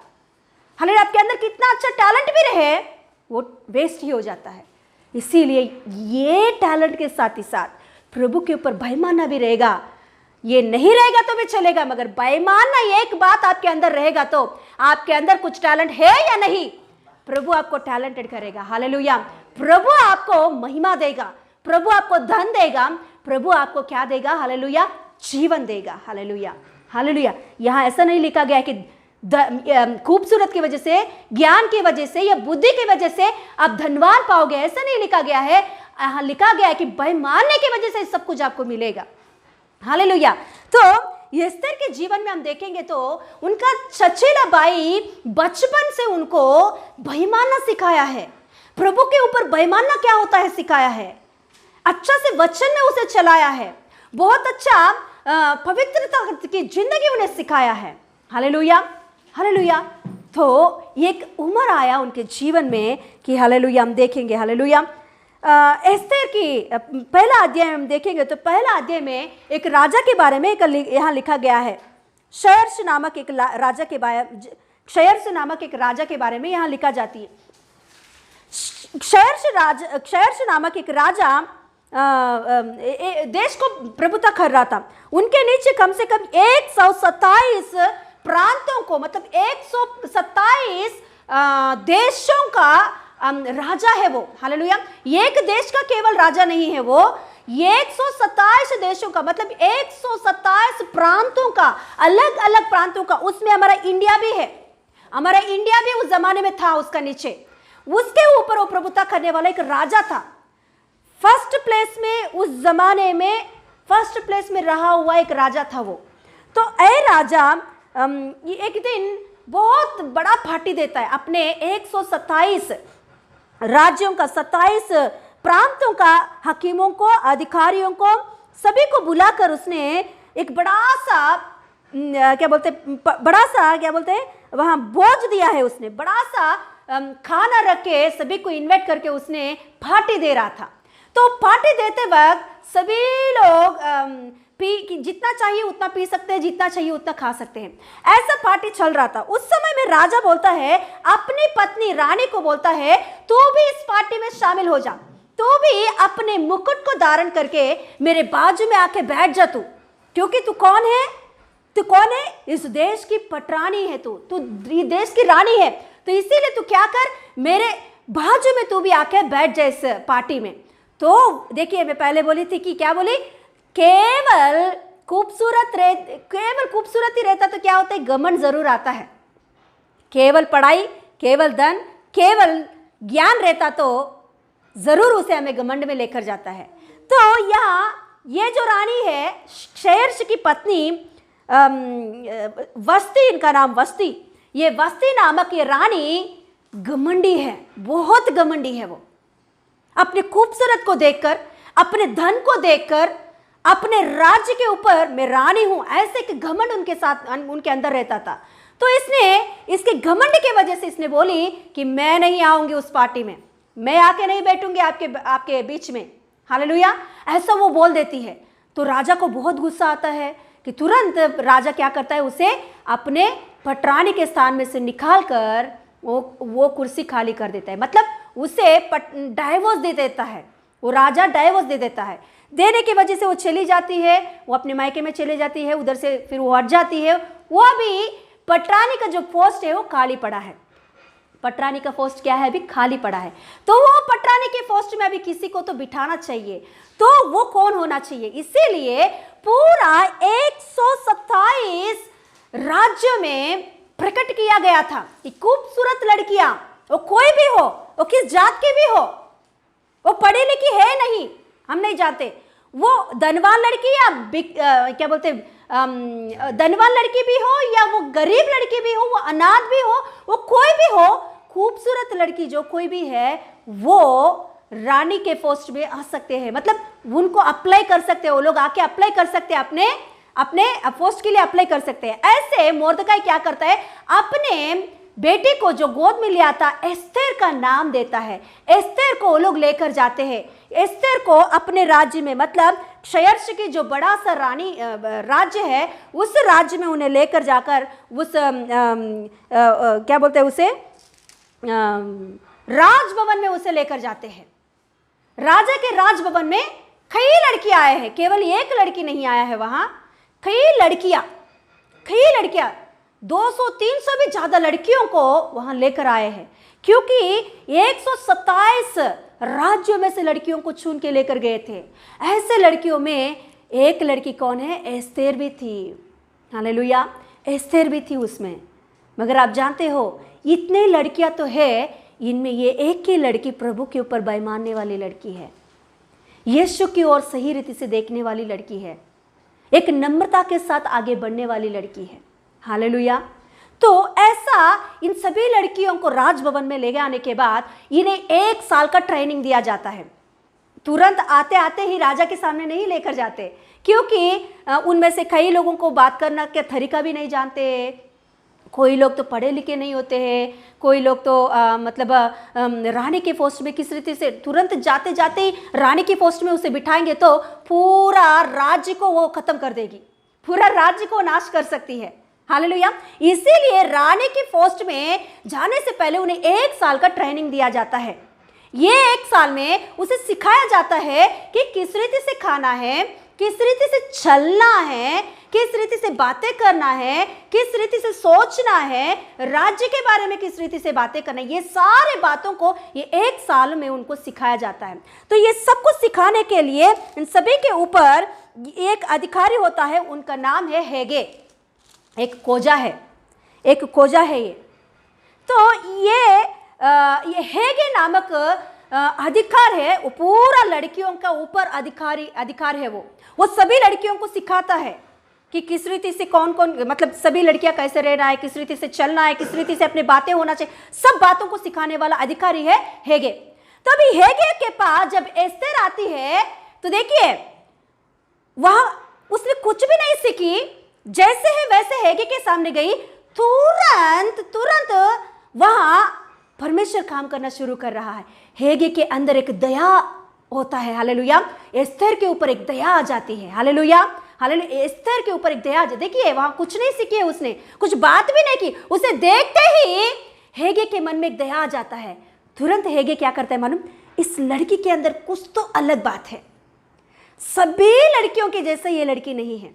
हालांकि आपके अंदर कितना अच्छा टैलेंट भी रहे वो वेस्ट ही हो जाता है। इसीलिए ये टैलेंट के साथ ही साथ प्रभु के ऊपर बेईमानी भी रहेगा, ये नहीं रहेगा तो भी चलेगा, मगर बेईमानी एक बात आपके अंदर रहेगा तो आपके अंदर कुछ टैलेंट है या नहीं, प्रभु आपको टैलेंटेड करेगा। हालेलुया। प्रभु आपको महिमा देगा, प्रभु आपको धन देगा, प्रभु आपको क्या देगा, हालेलुया, जीवन देगा। हालेलुया। हालेलुया। यहाँ ऐसा नहीं लिखा गया है कि खूबसूरत की वजह से, ज्ञान की वजह से या बुद्धि की वजह से आप धनवान पाओगे, ऐसा नहीं लिखा गया है। यहाँ लिखा गया है कि भय मानने की वजह से सब कुछ आपको मिलेगा। हालेलुया। तो एस्तेर के जीवन में हम देखेंगे तो उनका चचेला भाई बचपन से उनको भय मानना सिखाया है, प्रभु के ऊपर भय मानना क्या होता है सिखाया है, अच्छा से वचन में उसे चलाया है, बहुत अच्छा पवित्रता की जिंदगी उन्हें सिखाया है। हालेलुया। हालेलुया। तो एक उम्र आया उनके जीवन में कि हालेलुया हम देखेंगे, हालेलुया, एस्तेर की पहला अध्याय हम देखेंगे तो पहला अध्याय में एक राजा के बारे में यहाँ लिखा गया है। क्षयर्ष नामक एक राजा के बारे में यहाँ लिखा जाती है। क्षयर्ष नामक एक राजा देश को प्रभुता कर रहा था। उनके नीचे कम से कम 127 प्रांतों को, मतलब 127 देशों का राजा है वो। हालेलुया। एक देश का केवल राजा नहीं है वो, 127 देशों का, मतलब 127 प्रांतों का, अलग अलग प्रांतों का, उसमें हमारा इंडिया भी है। हमारा इंडिया भी उस जमाने में था, उसका नीचे, उसके ऊपर वो प्रभुता करने वाला एक राजा था। फर्स्ट प्लेस में, उस जमाने में फर्स्ट प्लेस में रहा हुआ एक राजा था वो। तो ए राजा एक दिन बहुत बड़ा पार्टी देता है, अपने 127 राज्यों का, 27 प्रांतों का हकीमों को, अधिकारियों को, सभी को बुलाकर उसने एक बड़ा सा वहाँ भोज दिया है। उसने बड़ा सा खाना रख के सभी को इन्वाइट करके उसने पार्टी दे रहा था। तो पार्टी देते वक्त सभी लोग जितना चाहिए उतना पी सकते हैं, जितना चाहिए उतना खा सकते हैं, ऐसा पार्टी चल रहा था। उस समय में राजा बोलता है अपनी पत्नी रानी को, बोलता है तू भी इस पार्टी में शामिल हो जा, तू भी अपने मुकुट को धारण करके मेरे बाजू में आके बैठ जा तू, क्योंकि तू कौन है? तू कौन है? इस देश की पटरानी है, तू देश की रानी है, तो इसीलिए तू क्या कर, मेरे बाजू में तू भी आके बैठ जा इस पार्टी में। तो देखिए, मैं पहले बोली थी कि क्या बोली, केवल खूबसूरत ही रहता तो क्या होता है, घमंड जरूर आता है। केवल पढ़ाई, केवल धन, केवल ज्ञान रहता तो जरूर उसे हमें घमंड में लेकर जाता है। तो यहाँ ये जो रानी है, क्षयर्ष की पत्नी वस्ती, इनका नाम वस्ती, ये वस्ती नामक ये रानी घमंडी है, बहुत घमंडी है। वो अपने खूबसूरत को देखकर, अपने धन को देखकर, अपने राज्य के ऊपर मैं रानी हूं, ऐसे कि घमंड उनके साथ, उनके अंदर रहता था। तो इसने, इसके घमंड की वजह से इसने बोली कि मैं नहीं आऊंगी उस पार्टी में, मैं आके नहीं बैठूंगी आपके बीच में। हालेलुया, ऐसा वो बोल देती है। तो राजा को बहुत गुस्सा आता है कि तुरंत राजा क्या करता है, उसे अपने पटरानी के स्थान में से निकाल कर वो कुर्सी खाली कर देता है, मतलब उसे डाइवोर्स दे देता है। वो राजा डाइवोर्स दे देता है। देने की वजह से वो चली जाती है, वो अपने मायके में चली जाती है, उधर से फिर वो हट जाती है। वो अभी पटरानी का जो पोस्ट है वो खाली पड़ा है। पटरानी का पोस्ट क्या है, अभी खाली पड़ा है। तो वो पटरानी के पोस्ट में अभी किसी को तो बिठाना चाहिए, तो वो कौन होना चाहिए? इसीलिए पूरा 127 राज्य में प्रकट किया गया था कि खूबसूरत लड़कियां, वो कोई भी हो, वो किस जात की भी हो, वो पढ़ी लिखी है नहीं, हम नहीं जानते, वो धनवान लड़की या धनवान लड़की भी हो या वो गरीब लड़की भी हो, वो अनाथ भी हो, वो कोई भी हो, खूबसूरत लड़की जो कोई भी है वो रानी के पोस्ट में आ सकते हैं, मतलब उनको अप्लाई कर सकते हैं, वो लोग आके अप्लाई कर सकते हैं, अपने पोस्ट के लिए अप्लाई कर सकते हैं। ऐसे मोर्दकाई क्या करता है, अपने बेटे को जो गोद में लिया था, एस्तेर का नाम देता है। एस्तेर को वो लोग लेकर जाते हैं, एस्तेर को अपने राज्य में, मतलब क्षयर्ष की जो बड़ा सा रानी राज्य है, उस राज्य में उन्हें लेकर जाकर उस क्या बोलते हैं उसे, राजभवन में उसे लेकर जाते हैं। राजा के राजभवन में कई लड़कियां आए हैं, केवल एक लड़की नहीं आया है वहां, कई लड़कियां 200-300 भी ज्यादा लड़कियों को वहां लेकर आए हैं, क्योंकि 127 राज्यों में से लड़कियों को चुन के लेकर गए थे। ऐसे लड़कियों में एक लड़की कौन है, एस्तेर भी थी। हालेलुया, एस्तेर भी थी उसमें। मगर आप जानते हो, इतने लड़कियां तो है, इनमें ये एक ही लड़की प्रभु के ऊपर भय मानने वाली लड़की है, यीशु की ओर सही रीति से देखने वाली लड़की है, एक नम्रता के साथ आगे बढ़ने वाली लड़की है। हालेलुया। तो ऐसा इन सभी लड़कियों को राजभवन में ले आने के बाद इन्हें 1 साल का ट्रेनिंग दिया जाता है। तुरंत आते आते ही राजा के सामने नहीं लेकर जाते, क्योंकि उनमें से कई लोगों को बात करना का तरीका भी नहीं जानते, कोई लोग तो पढ़े लिखे नहीं होते हैं, कोई लोग तो रानी के पोस्ट में किस रीति से तुरंत जाते जाते ही रानी की पोस्ट में उसे बिठाएंगे तो पूरा राज्य को वो खत्म कर देगी, पूरा राज्य को नाश कर सकती है। हालेलुया। इसीलिए रानी की पोस्ट में जाने से पहले उन्हें 1 साल का ट्रेनिंग दिया जाता है। ये 1 साल में उसे सिखाया जाता है कि किस रीति से खाना है, किस रीति से चलना है, किस रीति से बातें करना है, किस रीति से सोचना है, राज्य के बारे में किस रीति से बातें करना है, ये सारे बातों को ये 1 साल में उनको सिखाया जाता है। तो ये सब कुछ सिखाने के लिए इन सभी के ऊपर एक अधिकारी होता है, उनका नाम है हेगे। एक खोजा है ये। तो ये हेगे नामक अधिकार है, वो पूरा लड़कियों का ऊपर अधिकार है। वो सभी लड़कियों को सिखाता है कि किस रीति से कौन मतलब सभी लड़कियां कैसे रहना है, किस रीति से चलना है, किस रीति से अपनी बातें होना चाहिए, सब बातों को सिखाने वाला अधिकारी है हेगे। तो अभी हेगे के पास जब एस्तेर आती है तो देखिए वहां उसने कुछ भी नहीं सीखी, जैसे है वैसे हेगे के सामने गई, तुरंत वहां परमेश्वर काम करना शुरू कर रहा है। हेगे के अंदर एक दया होता है, हालेलुया। एस्तेर के ऊपर एक दया आ जाती है, हालेलुया, हालेलुया। एस्तेर के ऊपर एक दया, देखिए वहां कुछ नहीं सीखी है, उसने कुछ बात भी नहीं की, उसे देखते ही हेगे के मन में एक दया आ जाता है। तुरंत हेगे क्या करता है मालूम, इस लड़की के अंदर कुछ तो अलग बात है, सभी लड़कियों के जैसे ये लड़की नहीं है।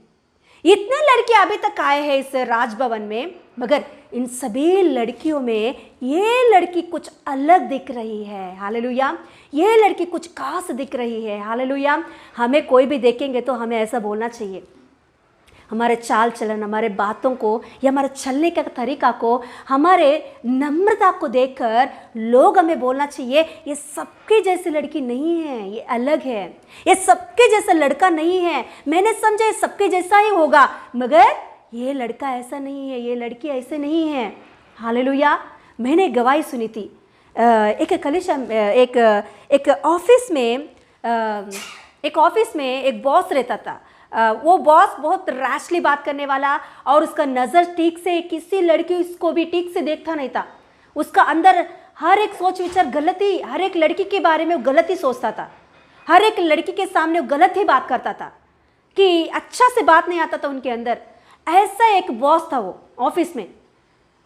इतने लड़के अभी तक आए हैं इस राजभवन में, मगर इन सभी लड़कियों में ये लड़की कुछ अलग दिख रही है, हालेलुया। ये लड़की कुछ खास दिख रही है, हालेलुया। हमें कोई भी देखेंगे तो हमें ऐसा बोलना चाहिए, हमारे चाल चलन, हमारे बातों को या हमारे चलने का तरीका को, हमारे नम्रता को देखकर लोग हमें बोलना चाहिए ये सबके जैसी लड़की नहीं है, ये अलग है, ये सबके जैसा लड़का नहीं है। मैंने समझा ये सबके जैसा ही होगा, मगर ये लड़का ऐसा नहीं है, ये लड़की ऐसे नहीं है, हालेलुया। मैंने गवाही सुनी थी, एक ऑफिस में एक बॉस रहता था। वो बॉस बहुत रैशली बात करने वाला, और उसका नज़र ठीक से किसी लड़की को भी ठीक से देखता नहीं था। उसका अंदर हर एक सोच विचार गलती, हर एक लड़की के बारे में वो गलत ही सोचता था, हर एक लड़की के सामने वो गलत ही बात करता था, कि अच्छा से बात नहीं आता था उनके अंदर। ऐसा एक बॉस था वो ऑफिस में,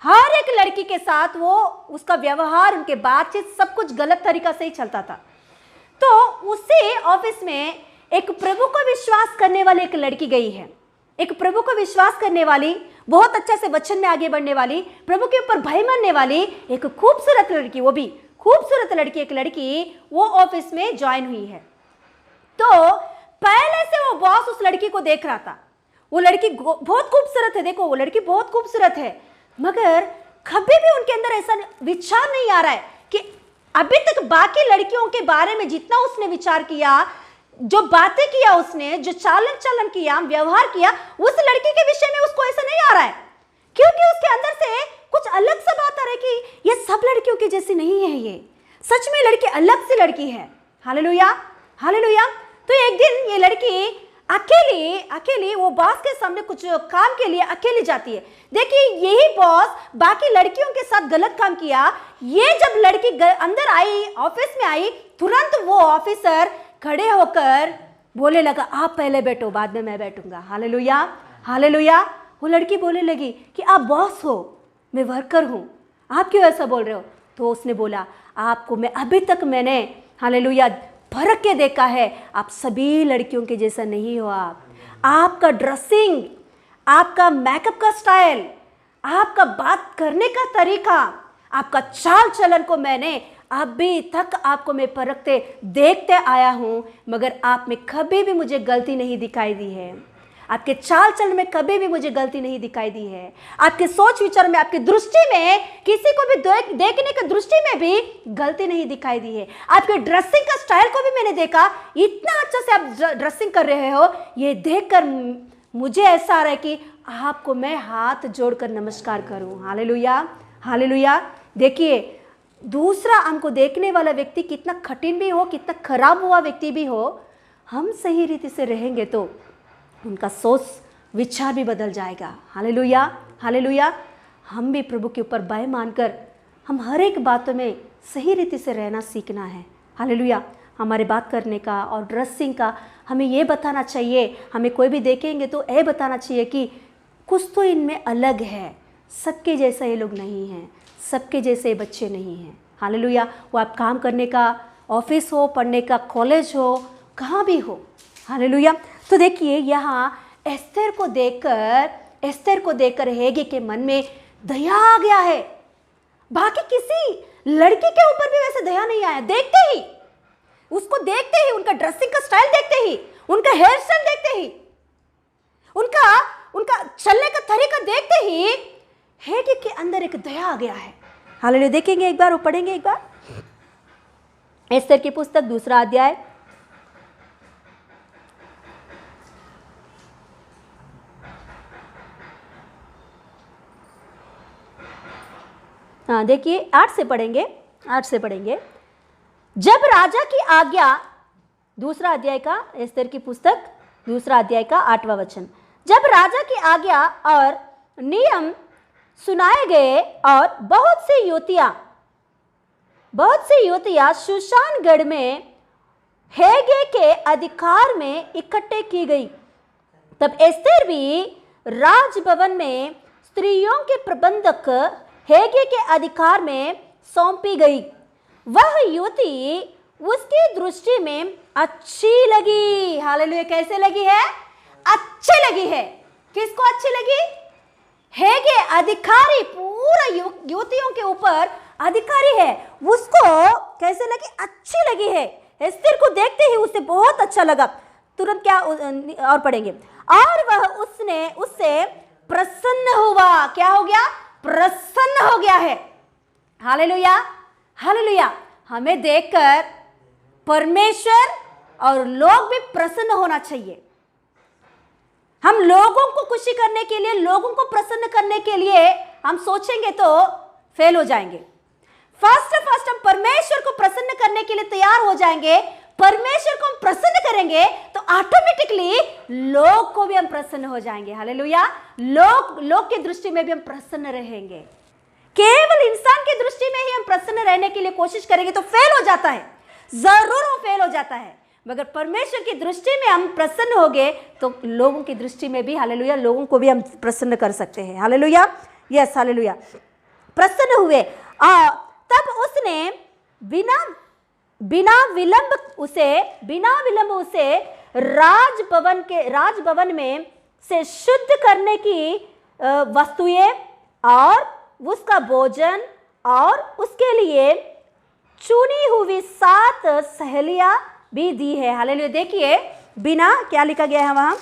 हर एक लड़की के साथ वो उसका व्यवहार, उनके बातचीत सब कुछ गलत तरीका से ही चलता था। तो उसी ऑफिस में एक प्रभु को विश्वास करने वाली एक लड़की गई है, एक प्रभु को विश्वास करने वाली, बहुत अच्छा से वचन में आगे बढ़ने वाली, प्रभु के ऊपर भय मानने वाली एक खूबसूरत लड़की, वो भी खूबसूरत लड़की, एक लड़की वो ऑफिस में ज्वाइन हुई है। तो पहले से वो बॉस उस लड़की को देख रहा था, वो लड़की बहुत खूबसूरत है, देखो वो लड़की बहुत खूबसूरत है, मगर कभी भी उनके अंदर ऐसा विचार नहीं आ रहा है कि अभी तक बाकी लड़कियों के बारे में जितना उसने विचार किया, जो बातें किया उसने, जो चालन चलन किया, व्यवहार किया, उस लड़की के विषय में उसको ऐसा नहीं आ रहा है, क्योंकि उसके अंदर से कुछ अलग सा बात आ रहा है कि ये सब लड़कियों की जैसी नहीं है, ये सच में लड़की अलग सी लड़की है, हालेलुया, हालेलुया। तो एक दिन ये लड़की अकेली वो बॉस के सामने कुछ काम के लिए अकेली जाती है। देखिए यही बॉस बाकी लड़कियों के साथ गलत काम किया, ये जब लड़की अंदर आई, ऑफिस में आई, तुरंत वो ऑफिसर खड़े होकर बोले लगा, आप पहले बैठो, बाद में मैं बैठूंगा, हालेलुया, हालेलुया। वो लड़की बोलने लगी कि आप बॉस हो, मैं वर्कर हूँ, आप क्यों ऐसा बोल रहे हो? तो उसने बोला, आपको मैं अभी तक मैंने, हालेलुया, फर्क के देखा है, आप सभी लड़कियों के जैसा नहीं हो। आपका ड्रेसिंग, आपका मेकअप का स्टाइल, आपका बात करने का तरीका, आपका चाल चलन को मैंने अभी तक आपको मैं परखते देखते आया हूं, मगर आप में कभी भी मुझे गलती नहीं दिखाई दी है, आपके चाल चलन में कभी भी मुझे गलती नहीं दिखाई दी है, आपके सोच विचार में, आपकी दृष्टि में, किसी को भी देखने की दृष्टि में भी गलती नहीं दिखाई दी है। आपके ड्रेसिंग का स्टाइल को भी मैंने देखा, इतना अच्छा से आप ड्रेसिंग कर रहे हो, ये देखकर मुझे ऐसा आ रहा है कि आपको मैं हाथ जोड़कर नमस्कार करूं, हालेलुया, हालेलुया। देखिए दूसरा हमको देखने वाला व्यक्ति कितना कठिन भी हो, कितना खराब हुआ व्यक्ति भी हो, हम सही रीति से रहेंगे तो उनका सोच विचार भी बदल जाएगा, हालेलुया, हालेलुया। हम भी प्रभु के ऊपर भय मानकर हम हर एक बातों में सही रीति से रहना सीखना है, हालेलुया। हमारे बात करने का और ड्रेसिंग का हमें ये बताना चाहिए, हमें कोई भी देखेंगे तो ये बताना चाहिए कि कुछ तो इनमें अलग है, सबके जैसा ये लोग नहीं हैं, सबके जैसे बच्चे नहीं हैं, हालेलुया। वो आप काम करने का ऑफिस हो, पढ़ने का कॉलेज हो, कहाँ भी हो, हालेलुया। तो देखिए यहाँ एस्तेर को देखकर हेगे के मन में दया आ गया है। बाकी किसी लड़की के ऊपर भी वैसे दया नहीं आया। देखते ही, उसको देखते ही, उनका ड्रेसिंग का स्टाइल देखते ही, उनका हेयर स्टाइल देखते ही, उनका चलने का तरीका देखते ही हेगे के अंदर एक दया आ गया है। हालेलुया। देखेंगे एक बार, वो पढ़ेंगे एक बार एस्तेर की पुस्तक 2 अध्याय। हाँ देखिए, 8 से पढ़ेंगे। जब राजा की आज्ञा, 2 अध्याय का, एस्तेर की पुस्तक 2 अध्याय का 8वां वचन। जब राजा की आज्ञा और नियम सुनाए गए और बहुत सी युवतियां शूशानगढ़ में हेगे के अधिकार में इकट्ठे की गई, तब एस्तेर भी राजभवन में स्त्रियों के प्रबंधक हेगे के अधिकार में सौंपी गई। वह युवती उसकी दृष्टि में अच्छी लगी। हालेलुया। कैसे लगी है? अच्छी लगी है। किसको अच्छी लगी? हेगे अधिकारी, पूरा युवतियों के ऊपर अधिकारी है, उसको कैसे लगी? अच्छी लगी है। एस्तेर को देखते ही उसे बहुत अच्छा लगा। तुरंत क्या और पढ़ेंगे, और वह उससे प्रसन्न हुआ। क्या हो गया? प्रसन्न हो गया है। Hallelujah, hallelujah. हमें देखकर परमेश्वर और लोग भी प्रसन्न होना चाहिए। हम लोगों को खुशी करने के लिए, लोगों को प्रसन्न करने के लिए हम सोचेंगे तो फेल हो जाएंगे। फर्स्ट हम परमेश्वर को प्रसन्न करने के लिए तैयार हो जाएंगे। परमेश्वर को हम प्रसन्न करेंगे तो ऑटोमेटिकली लोग को भी हम प्रसन्न हो जाएंगे। हालेलुया। लोग की दृष्टि में भी हम प्रसन्न रहेंगे। केवल इंसान की दृष्टि में ही हम प्रसन्न रहने के लिए कोशिश करेंगे तो फेल हो जाता है, जरूर वो फेल हो जाता है। मगर परमेश्वर की दृष्टि में हम प्रसन्न हो गए तो लोगों की दृष्टि में भी, हालेलुया, लोगों को भी हम प्रसन्न कर सकते हैं। Hallelujah, yes, hallelujah. प्रसन्न हुए। तब उसने बिना विलंब उसे राजभवन में से शुद्ध करने की वस्तुएं और उसका भोजन और उसके लिए चुनी हुई 7 सहेलियां भी दी है। हालेलुया। देखिए, बिना, क्या लिखा गया है वहां?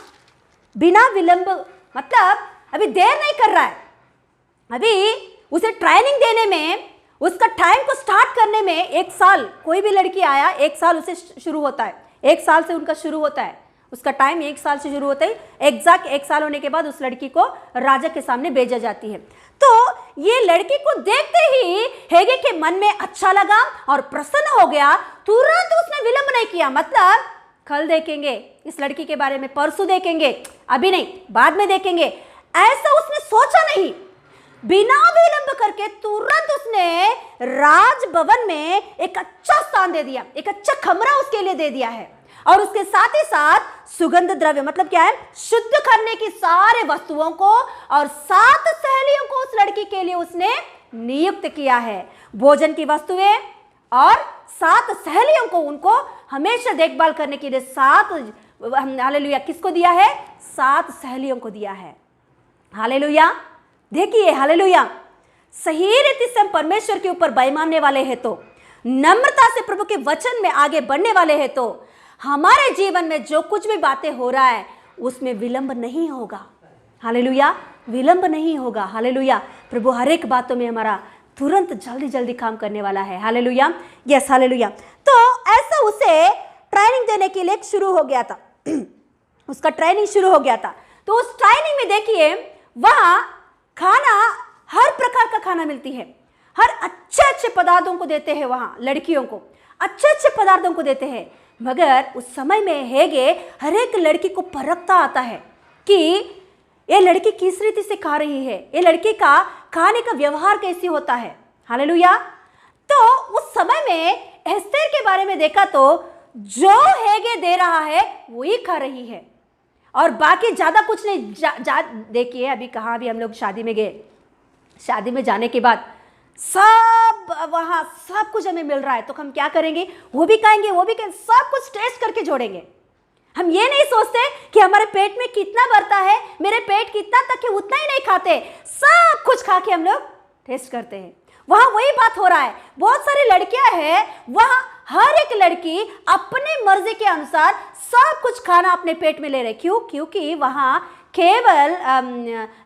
बिना विलंब, मतलब अभी देर नहीं कर रहा है। अभी उसे ट्रेनिंग देने में, उसका टाइम को स्टार्ट करने में 1 साल, कोई भी लड़की आया 1 साल उसे शुरू होता है, 1 साल से उनका शुरू होता है, उसका टाइम 1 साल से शुरू होता है। एग्जैक्ट 1 साल होने के बाद उस लड़की को राजा के सामने भेजा जाती है। तो ये लड़की को देखते ही हेगे के मन में अच्छा लगा और प्रसन्न हो गया। तुरंत उसने विलंब नहीं किया, मतलब कल देखेंगे इस लड़की के बारे में, परसों देखेंगे, अभी नहीं, बाद में देखेंगे, ऐसा उसने सोचा नहीं। बिना विलंब करके तुरंत उसने राजभवन में एक अच्छा स्थान दे दिया, एक अच्छा कमरा उसके लिए दे दिया है। और उसके साथ ही साथ सुगंध द्रव्य, मतलब क्या है? शुद्ध करने की सारे वस्तुओं को और 7 सहेलियों को उस लड़की के लिए उसने नियुक्त किया है। भोजन की वस्तुएं और 7 सहेलियों को, उनको हमेशा देखभाल करने के लिए 7, हालेलुया, किसको दिया है? 7 सहेलियों को दिया है। हालेलुया। देखिए, हालेलुया, सही रीति से हम परमेश्वर के ऊपर भय मानने वाले हैं तो, नम्रता से प्रभु के वचन में आगे बढ़ने वाले हैं तो हमारे जीवन में जो कुछ भी बातें हो रहा है उसमें विलंब नहीं होगा। हालेलुया, विलंब नहीं होगा। हालेलुया। प्रभु हर एक बातों में हमारा तुरंत जल्दी जल्दी काम करने वाला है। Hallelujah, yes, hallelujah. तो ऐसा उसे ट्रेनिंग देने के लिए शुरू हो गया था उसका ट्रेनिंग शुरू हो गया था। तो उस ट्रेनिंग में देखिए, वहां खाना, हर प्रकार का खाना मिलती है, हर अच्छे पदार्थों को देते हैं, वहां लड़कियों को अच्छे पदार्थों को देते हैं। मगर उस समय में हेगे हर एक लड़की को परखता आता है कि ये लड़की किस रीति से खा रही है, ये लड़की का खाने का व्यवहार कैसे होता है। हालेलुया। तो उस समय में एस्तेर के बारे में देखा तो जो हेगे दे रहा है वही खा रही है और बाकी ज्यादा कुछ नहीं। देखिए, अभी कहाँ भी हम लोग शादी में गए, शादी में जाने के बाद सब वहां सब कुछ हमें मिल रहा है तो हम क्या करेंगे? वो भी खाएंगे, वो भी खाएंगे, सब कुछ टेस्ट करके जोड़ेंगे। हम ये नहीं सोचते कि हमारे पेट में कितना भरता है, मेरे पेट कितना तक है, उतना ही नहीं खाते, सब कुछ खा के हम लोग टेस्ट करते हैं। वहां वही बात हो रहा है। बहुत सारी लड़कियां हैं, वहां हर एक लड़की अपनी मर्जी के अनुसार सब कुछ खाना अपने पेट में ले रहे। क्यों? क्योंकि वहां केवल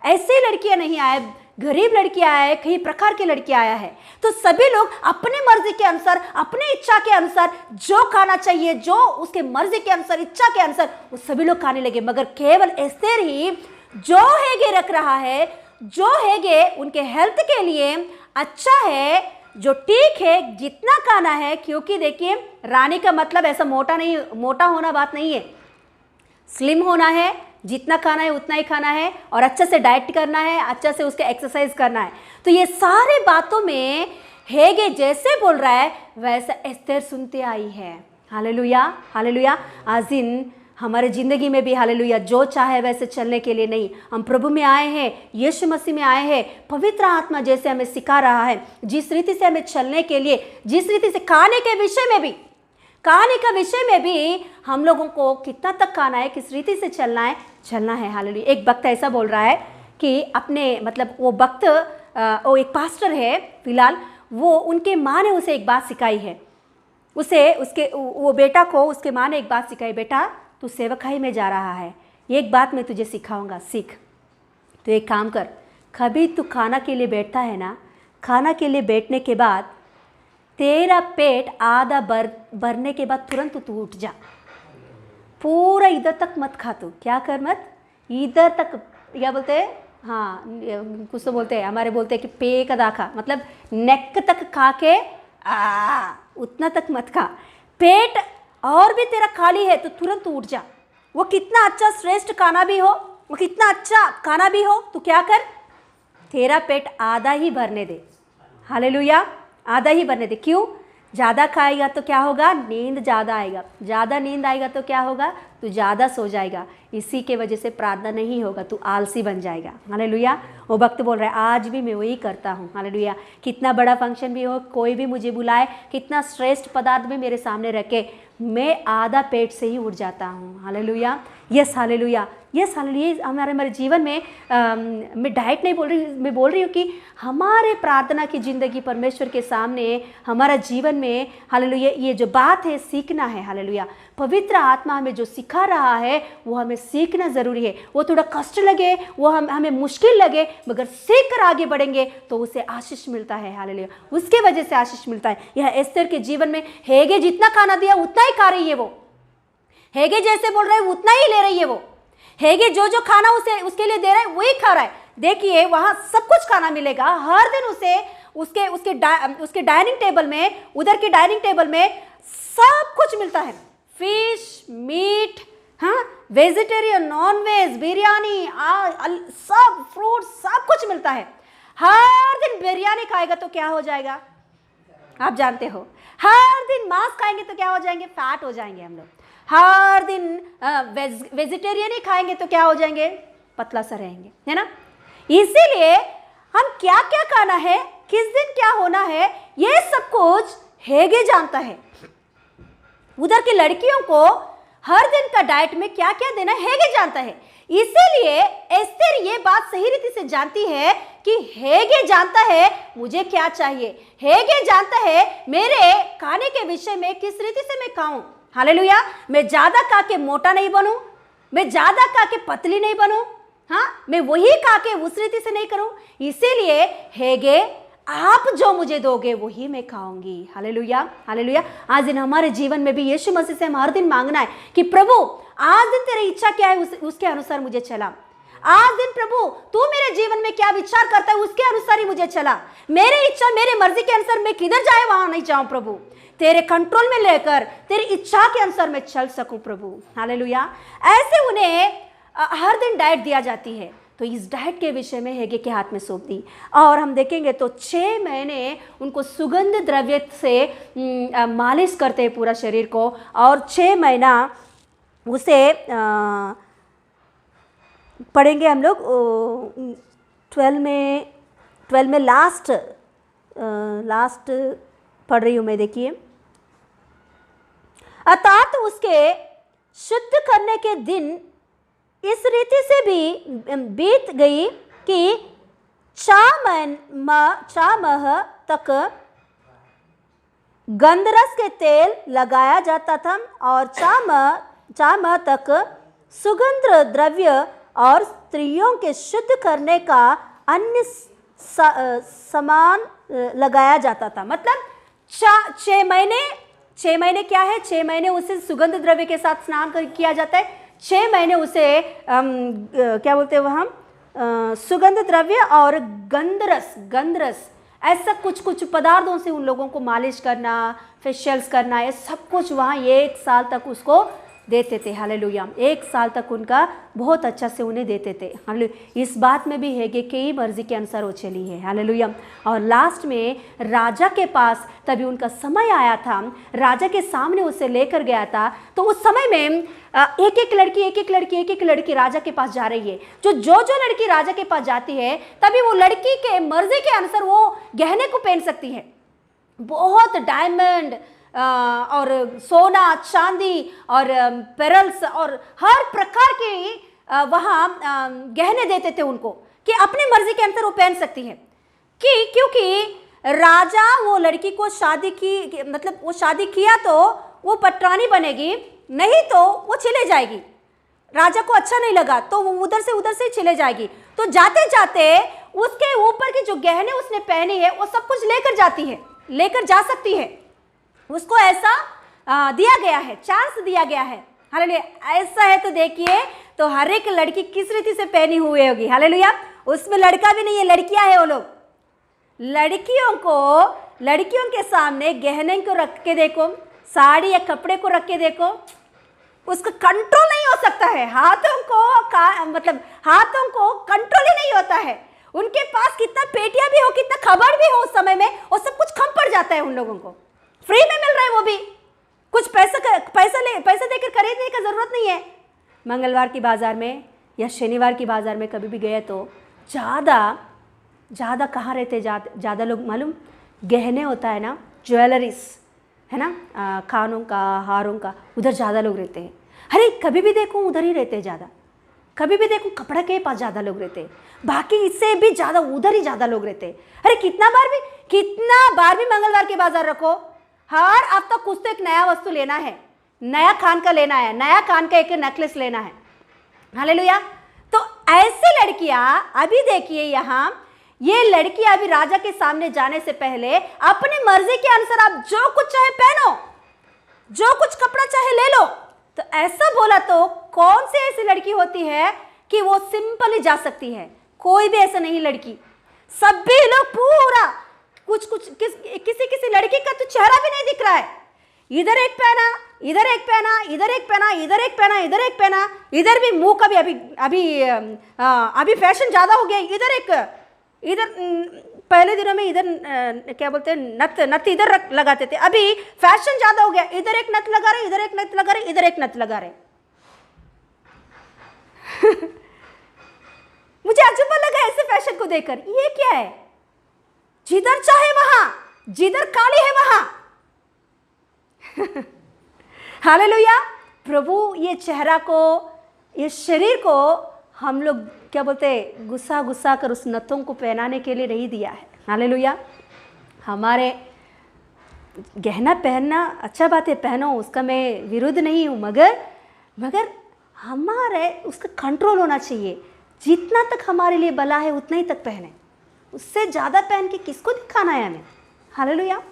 ऐसी लड़कियां नहीं आए, गरीब लड़कियां आए, कई प्रकार की लड़कियां आया है। तो सभी लोग अपनी मर्जी के अनुसार, अपनी इच्छा के अनुसार जो खाना चाहिए, जो उसके मर्जी के अनुसार, इच्छा के अनुसार, वो सभी लोग खाने लगे। मगर केवल एस्तेर ही जो हेगे रख रहा है, जो हेगे उनके हेल्थ के लिए अच्छा है, जो ठीक है, जितना खाना है। क्योंकि देखिए, रानी का मतलब ऐसा मोटा होना बात नहीं है, स्लिम होना है, जितना खाना है उतना ही खाना है, और अच्छे से डाइट करना है, अच्छा से उसके एक्सरसाइज करना है। तो ये सारे बातों में हेगे जैसे बोल रहा है वैसा एस्तेर सुनते आई है। Hallelujah, hallelujah. आज दिन हमारे ज़िंदगी में भी हालेलुया, जो चाहे वैसे चलने के लिए नहीं, हम प्रभु में आए हैं, यीशु मसीह में आए हैं। पवित्र आत्मा जैसे हमें सिखा रहा है, जिस रीति से हमें चलने के लिए, जिस रीति से खाने के विषय में भी हम लोगों को कितना तक खाना है, किस रीति से चलना है। हालेलुया। एक वक्त ऐसा बोल रहा है कि अपने मतलब वो वक्त वो एक पास्टर है फिलहाल, वो उनके माँ ने उसे एक बात सिखाई है। वो बेटा को उसके माँ ने एक बात सिखाई, बेटा तू सेवकाई में जा रहा है, एक बात मैं तुझे सिखाऊंगा, सीख। तो एक काम कर, कभी तू खाना के लिए बैठता है ना, खाना के लिए बैठने के बाद तेरा पेट आधा भरने के बाद तुरंत तू उठ जा, पूरा इधर तक मत खा। तू क्या कर, मत इधर तक, क्या बोलते हैं, हाँ कुछ तो बोलते हैं, हमारे बोलते हैं कि पे का दाखा, मतलब नेक तक खा के उतना तक मत खा। पेट और भी तेरा खाली है तो तुरंत उठ जा। वो कितना अच्छा श्रेष्ठ खाना भी हो, वो कितना अच्छा खाना भी हो, तो क्या कर, तेरा पेट आधा ही भरने दे। हालेलुया, आधा ही भरने दे। क्यों? ज़्यादा खाएगा तो क्या होगा, नींद ज़्यादा आएगा, ज़्यादा नींद आएगा तो क्या होगा, तू ज़्यादा सो जाएगा, इसी के वजह से प्रार्थना नहीं होगा, तू आलसी बन जाएगा। हालेलुया। वो भक्त बोल रहा है, आज भी मैं वही करता हूँ। हालेलुया। कितना बड़ा फंक्शन भी हो, कोई भी मुझे बुलाए, कितना श्रेष्ठ पदार्थ भी मेरे सामने रखे, मैं आधा पेट से ही उठ जाता हूँ। Hallelujah, yes hallelujah, yes hallelujah. हमारे जीवन में मैं डाइट नहीं बोल रही, मैं बोल रही हूँ कि हमारे प्रार्थना की ज़िंदगी परमेश्वर के सामने, हमारा जीवन में हालेलुया, ये जो बात है सीखना है। हालेलुया। पवित्र आत्मा हमें जो सिखा रहा है वो हमें सीखना ज़रूरी है। वो थोड़ा कष्ट लगे, वो हमें मुश्किल लगे, मगर सीख कर आगे बढ़ेंगे तो उसे आशीष मिलता है। हालेलुया, उसके वजह से आशीष मिलता है। यह एस्तेर के जीवन में हेगे जितना खाना दिया उतना ही खा रही है। वो हेगे जैसे बोल रहे हैं उतना ही ले रही है। वो हेगे जो खाना उसके लिए दे रहा है वही खा रहा है। देखिए, वहां सब कुछ खाना मिलेगा हर दिन उसे, उसके डाइनिंग टेबल में, उधर के डाइनिंग टेबल में सब कुछ मिलता है, फिश, मीट, हाँ, वेजिटेरियन, नॉन वेज, बिरयानी, सब फ्रूट, सब कुछ मिलता है। हर दिन बिरयानी खाएगा तो क्या हो जाएगा, आप जानते हो। हर दिन मांस खाएंगे तो क्या हो जाएंगे, फैट हो जाएंगे हम लोग। हर दिन वेजिटेरियन ही खाएंगे तो क्या हो जाएंगे, पतला सा रहेंगे, है ना। इसीलिए हम क्या क्या खाना है, किस दिन क्या होना है, ये सब कुछ हेगे जानता है। उधर की लड़कियों को हर दिन का डाइट में क्या क्या देना हेगे जानता है। इसीलिए एस्तेर ये बात सही रीति से जानती है कि हेगे जानता है मुझे क्या चाहिए, हेगे जानता है मेरे खाने के विषय में किस रीति से मैं खाऊं। हालेलुया। मैं ज्यादा खा के मोटा नहीं बनूं, मैं ज्यादा खा के पतली नहीं बनूं, हाँ, मैं वही खा के उस रीति से नहीं करूं। इसीलिए हेगे आप जो मुझे दोगे वही मैं खाऊंगी। Hallelujah, hallelujah. आज दिन हमारे जीवन में भी यीशु मसीह से हम हर दिन मांगना है कि प्रभु आज दिन तेरी इच्छा क्या है उसके अनुसार मुझे चला। आज दिन प्रभु तू मेरे जीवन में क्या विचार करता है उसके अनुसार ही मुझे चला। मेरी इच्छा, मेरी मर्जी के अनुसार मैं किधर जाए वहां नहीं जाऊं प्रभु, तेरे कंट्रोल में लेकर तेरी इच्छा के अनुसार मैं चल सकूं प्रभु। हालेलुया। ऐसे उन्हें हर दिन डाइट दिया जाती है। तो इस डाइट के विषय में हेगे के हाथ में सौंप दी, और हम देखेंगे तो 6 महीने उनको सुगंध द्रव्य से मालिश करते हैं पूरा शरीर को, और 6 महीना उसे पढ़ेंगे हम लोग 12 में लास्ट पढ़ रही हूँ मैं, देखिए। अर्थात उसके शुद्ध करने के दिन इस रीति से भी बीत गई कि 4 माह तक गंधरस के तेल लगाया जाता था और 4 माह तक सुगंध द्रव्य और स्त्रियों के शुद्ध करने का अन्य सामान लगाया जाता था। मतलब 6 महीने क्या है? 6 महीने उसे सुगंध द्रव्य के साथ स्नान किया जाता है। 6 महीने उसे क्या बोलते हैं वहाँ सुगंध द्रव्य और गंधरस ऐसा कुछ पदार्थों से उन लोगों को मालिश करना, फेशियल्स करना, ये सब कुछ वहाँ 1 साल तक उसको देते थे। हालेलुया। 1 साल तक उनका बहुत अच्छा से उन्हें देते थे। हालेलुया। इस बात में भी है कि कई मर्जी के अनुसार वो चली है। हालेलुया। और लास्ट में राजा के पास तभी उनका समय आया था, राजा के सामने उसे लेकर गया था। तो उस समय में एक एक लड़की राजा के पास जा रही है। जो लड़की राजा के पास जाती है तभी वो लड़की के मर्जी के अनुसार वो गहने को पहन सकती है। बहुत डायमंड और सोना, चांदी और पेरल्स और हर प्रकार के वहाँ गहने देते थे उनको कि अपनी मर्जी के अनुसार वो पहन सकती है। क्योंकि राजा वो लड़की को शादी की, मतलब वो शादी किया तो वो पटरानी बनेगी, नहीं तो वो चले जाएगी। राजा को अच्छा नहीं लगा तो वो उधर से चले जाएगी। तो जाते जाते उसके ऊपर की जो गहने उसने पहनी है वो सब कुछ लेकर जा सकती है। उसको ऐसा दिया गया है, चांस दिया गया है। हालेलुया। ऐसा है तो देखिए तो हर एक लड़की किस रीति से पहनी हुई होगी। हालेलुया। उसमें लड़का भी नहीं है, लड़कियां हैं वो लोग। लड़कियों के सामने गहने को रख के देखो, साड़ी या कपड़े को रख के देखो, उसका कंट्रोल नहीं हो सकता है। हाथों को कंट्रोल ही नहीं होता है। उनके पास कितना पेटियां भी हो, कितना खबर भी हो, उस समय में वो सब कुछ कम पड़ जाता है उन लोगों को। फ्री में मिल रहा है, वो भी कुछ पैसे देकर खरीदने की जरूरत नहीं है। मंगलवार की बाजार में या शनिवार की बाजार में कभी भी गए तो ज़्यादा कहाँ रहते ज़्यादा लोग मालूम? गहने होता है ना, ज्वेलरीज है ना, कानों का, हारों का, उधर ज़्यादा लोग रहते हैं। अरे कभी भी देखो उधर ही रहते हैं ज़्यादा। कभी भी देखो कपड़ा के पास ज़्यादा लोग रहते हैं, बाकी इससे भी ज़्यादा उधर ही ज़्यादा लोग रहते हैं। अरे कितना बार भी मंगलवार के बाजार रखो, हर अब तक कुछ तो एक नया वस्तु लेना है, नया खान का लेना है, नया खान का एक नेकलेस लेना है। हालेलुया। तो ऐसी लड़कियां अभी देखिए यहाँ, ये लड़की अभी राजा के सामने जाने से पहले अपनी मर्जी के अनुसार आप जो कुछ चाहे पहनो, जो कुछ कपड़ा चाहे ले लो। तो ऐसा बोला तो कौन सी ऐसी लड़की होती है कि वो सिंपली जा सकती है? कोई भी ऐसा नहीं लड़की। सभी लोग पूरा किसी लड़की का तो चेहरा भी नहीं दिख रहा है। इधर एक पहना, इधर एक पहना, इधर एक पहना, इधर एक पहना, इधर एक पहना, इधर भी मुंह का भी अभी फैशन ज्यादा हो गया। इधर पहले दिनों में इधर क्या बोलते हैं, नथ इधर लगाते थे, अभी फैशन ज्यादा हो गया। इधर एक नथ लगा रहे, इधर एक नथ लगा रहे, इधर एक नथ लगा रहे। मुझे अजूबा लगा ऐसे फैशन को देखकर। ये क्या है? जिधर चाहे वहां, जिधर काली है वहां। हालेलुया। प्रभु ये चेहरा को, ये शरीर को हम लोग क्या बोलते हैं, गुस्सा कर उस नथों को पहनाने के लिए नहीं दिया है। हालेलुया। हमारे गहना पहनना अच्छा बात है, पहनो, उसका मैं विरुद्ध नहीं हूँ, मगर हमारे उसका कंट्रोल होना चाहिए। जितना तक हमारे लिए भला है उतना ही तक पहने, उससे ज़्यादा पहन के किसको दिखाना है हमें? हालेलुया।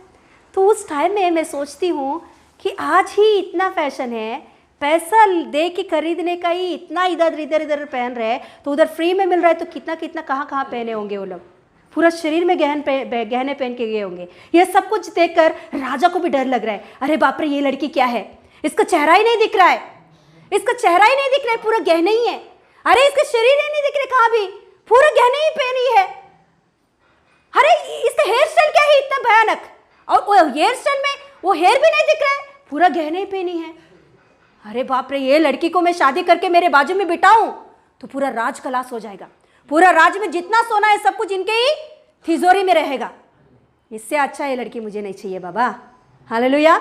तो उस टाइम में मैं सोचती हूँ कि आज ही इतना फैशन है, पैसा दे के खरीदने का ही इतना इधर पहन रहे हैं, तो उधर फ्री में मिल रहा है तो कितना कहाँ पहने होंगे वो लोग। पूरा शरीर में गहने पहन के गए होंगे। ये सब कुछ देखकर राजा को भी डर लग रहा है। अरे बाप रे, ये लड़की क्या है? इसका चेहरा ही नहीं दिख रहा है, इसका चेहरा ही नहीं दिख रहा है, पूरा गहने ही है। अरे इसका शरीर ही नहीं दिख रहा, कहाँ भी पूरा गहने ही पहनी है। अरे इसका हेयर स्टाइल क्या है इतना भयानक, और वो हेयर स्टाइल में वो हेयर भी नहीं दिख रहा है, पूरा गहने ही पहनी है। अरे बाप रे, ये लड़की को मैं शादी करके मेरे बाजू में बिठाऊं तो पूरा राज खलास हो जाएगा। पूरा राज में जितना सोना है सब कुछ इनके ही तिजोरी में रहेगा। इससे अच्छा ये लड़की मुझे नहीं चाहिए बाबा। हालेलुया।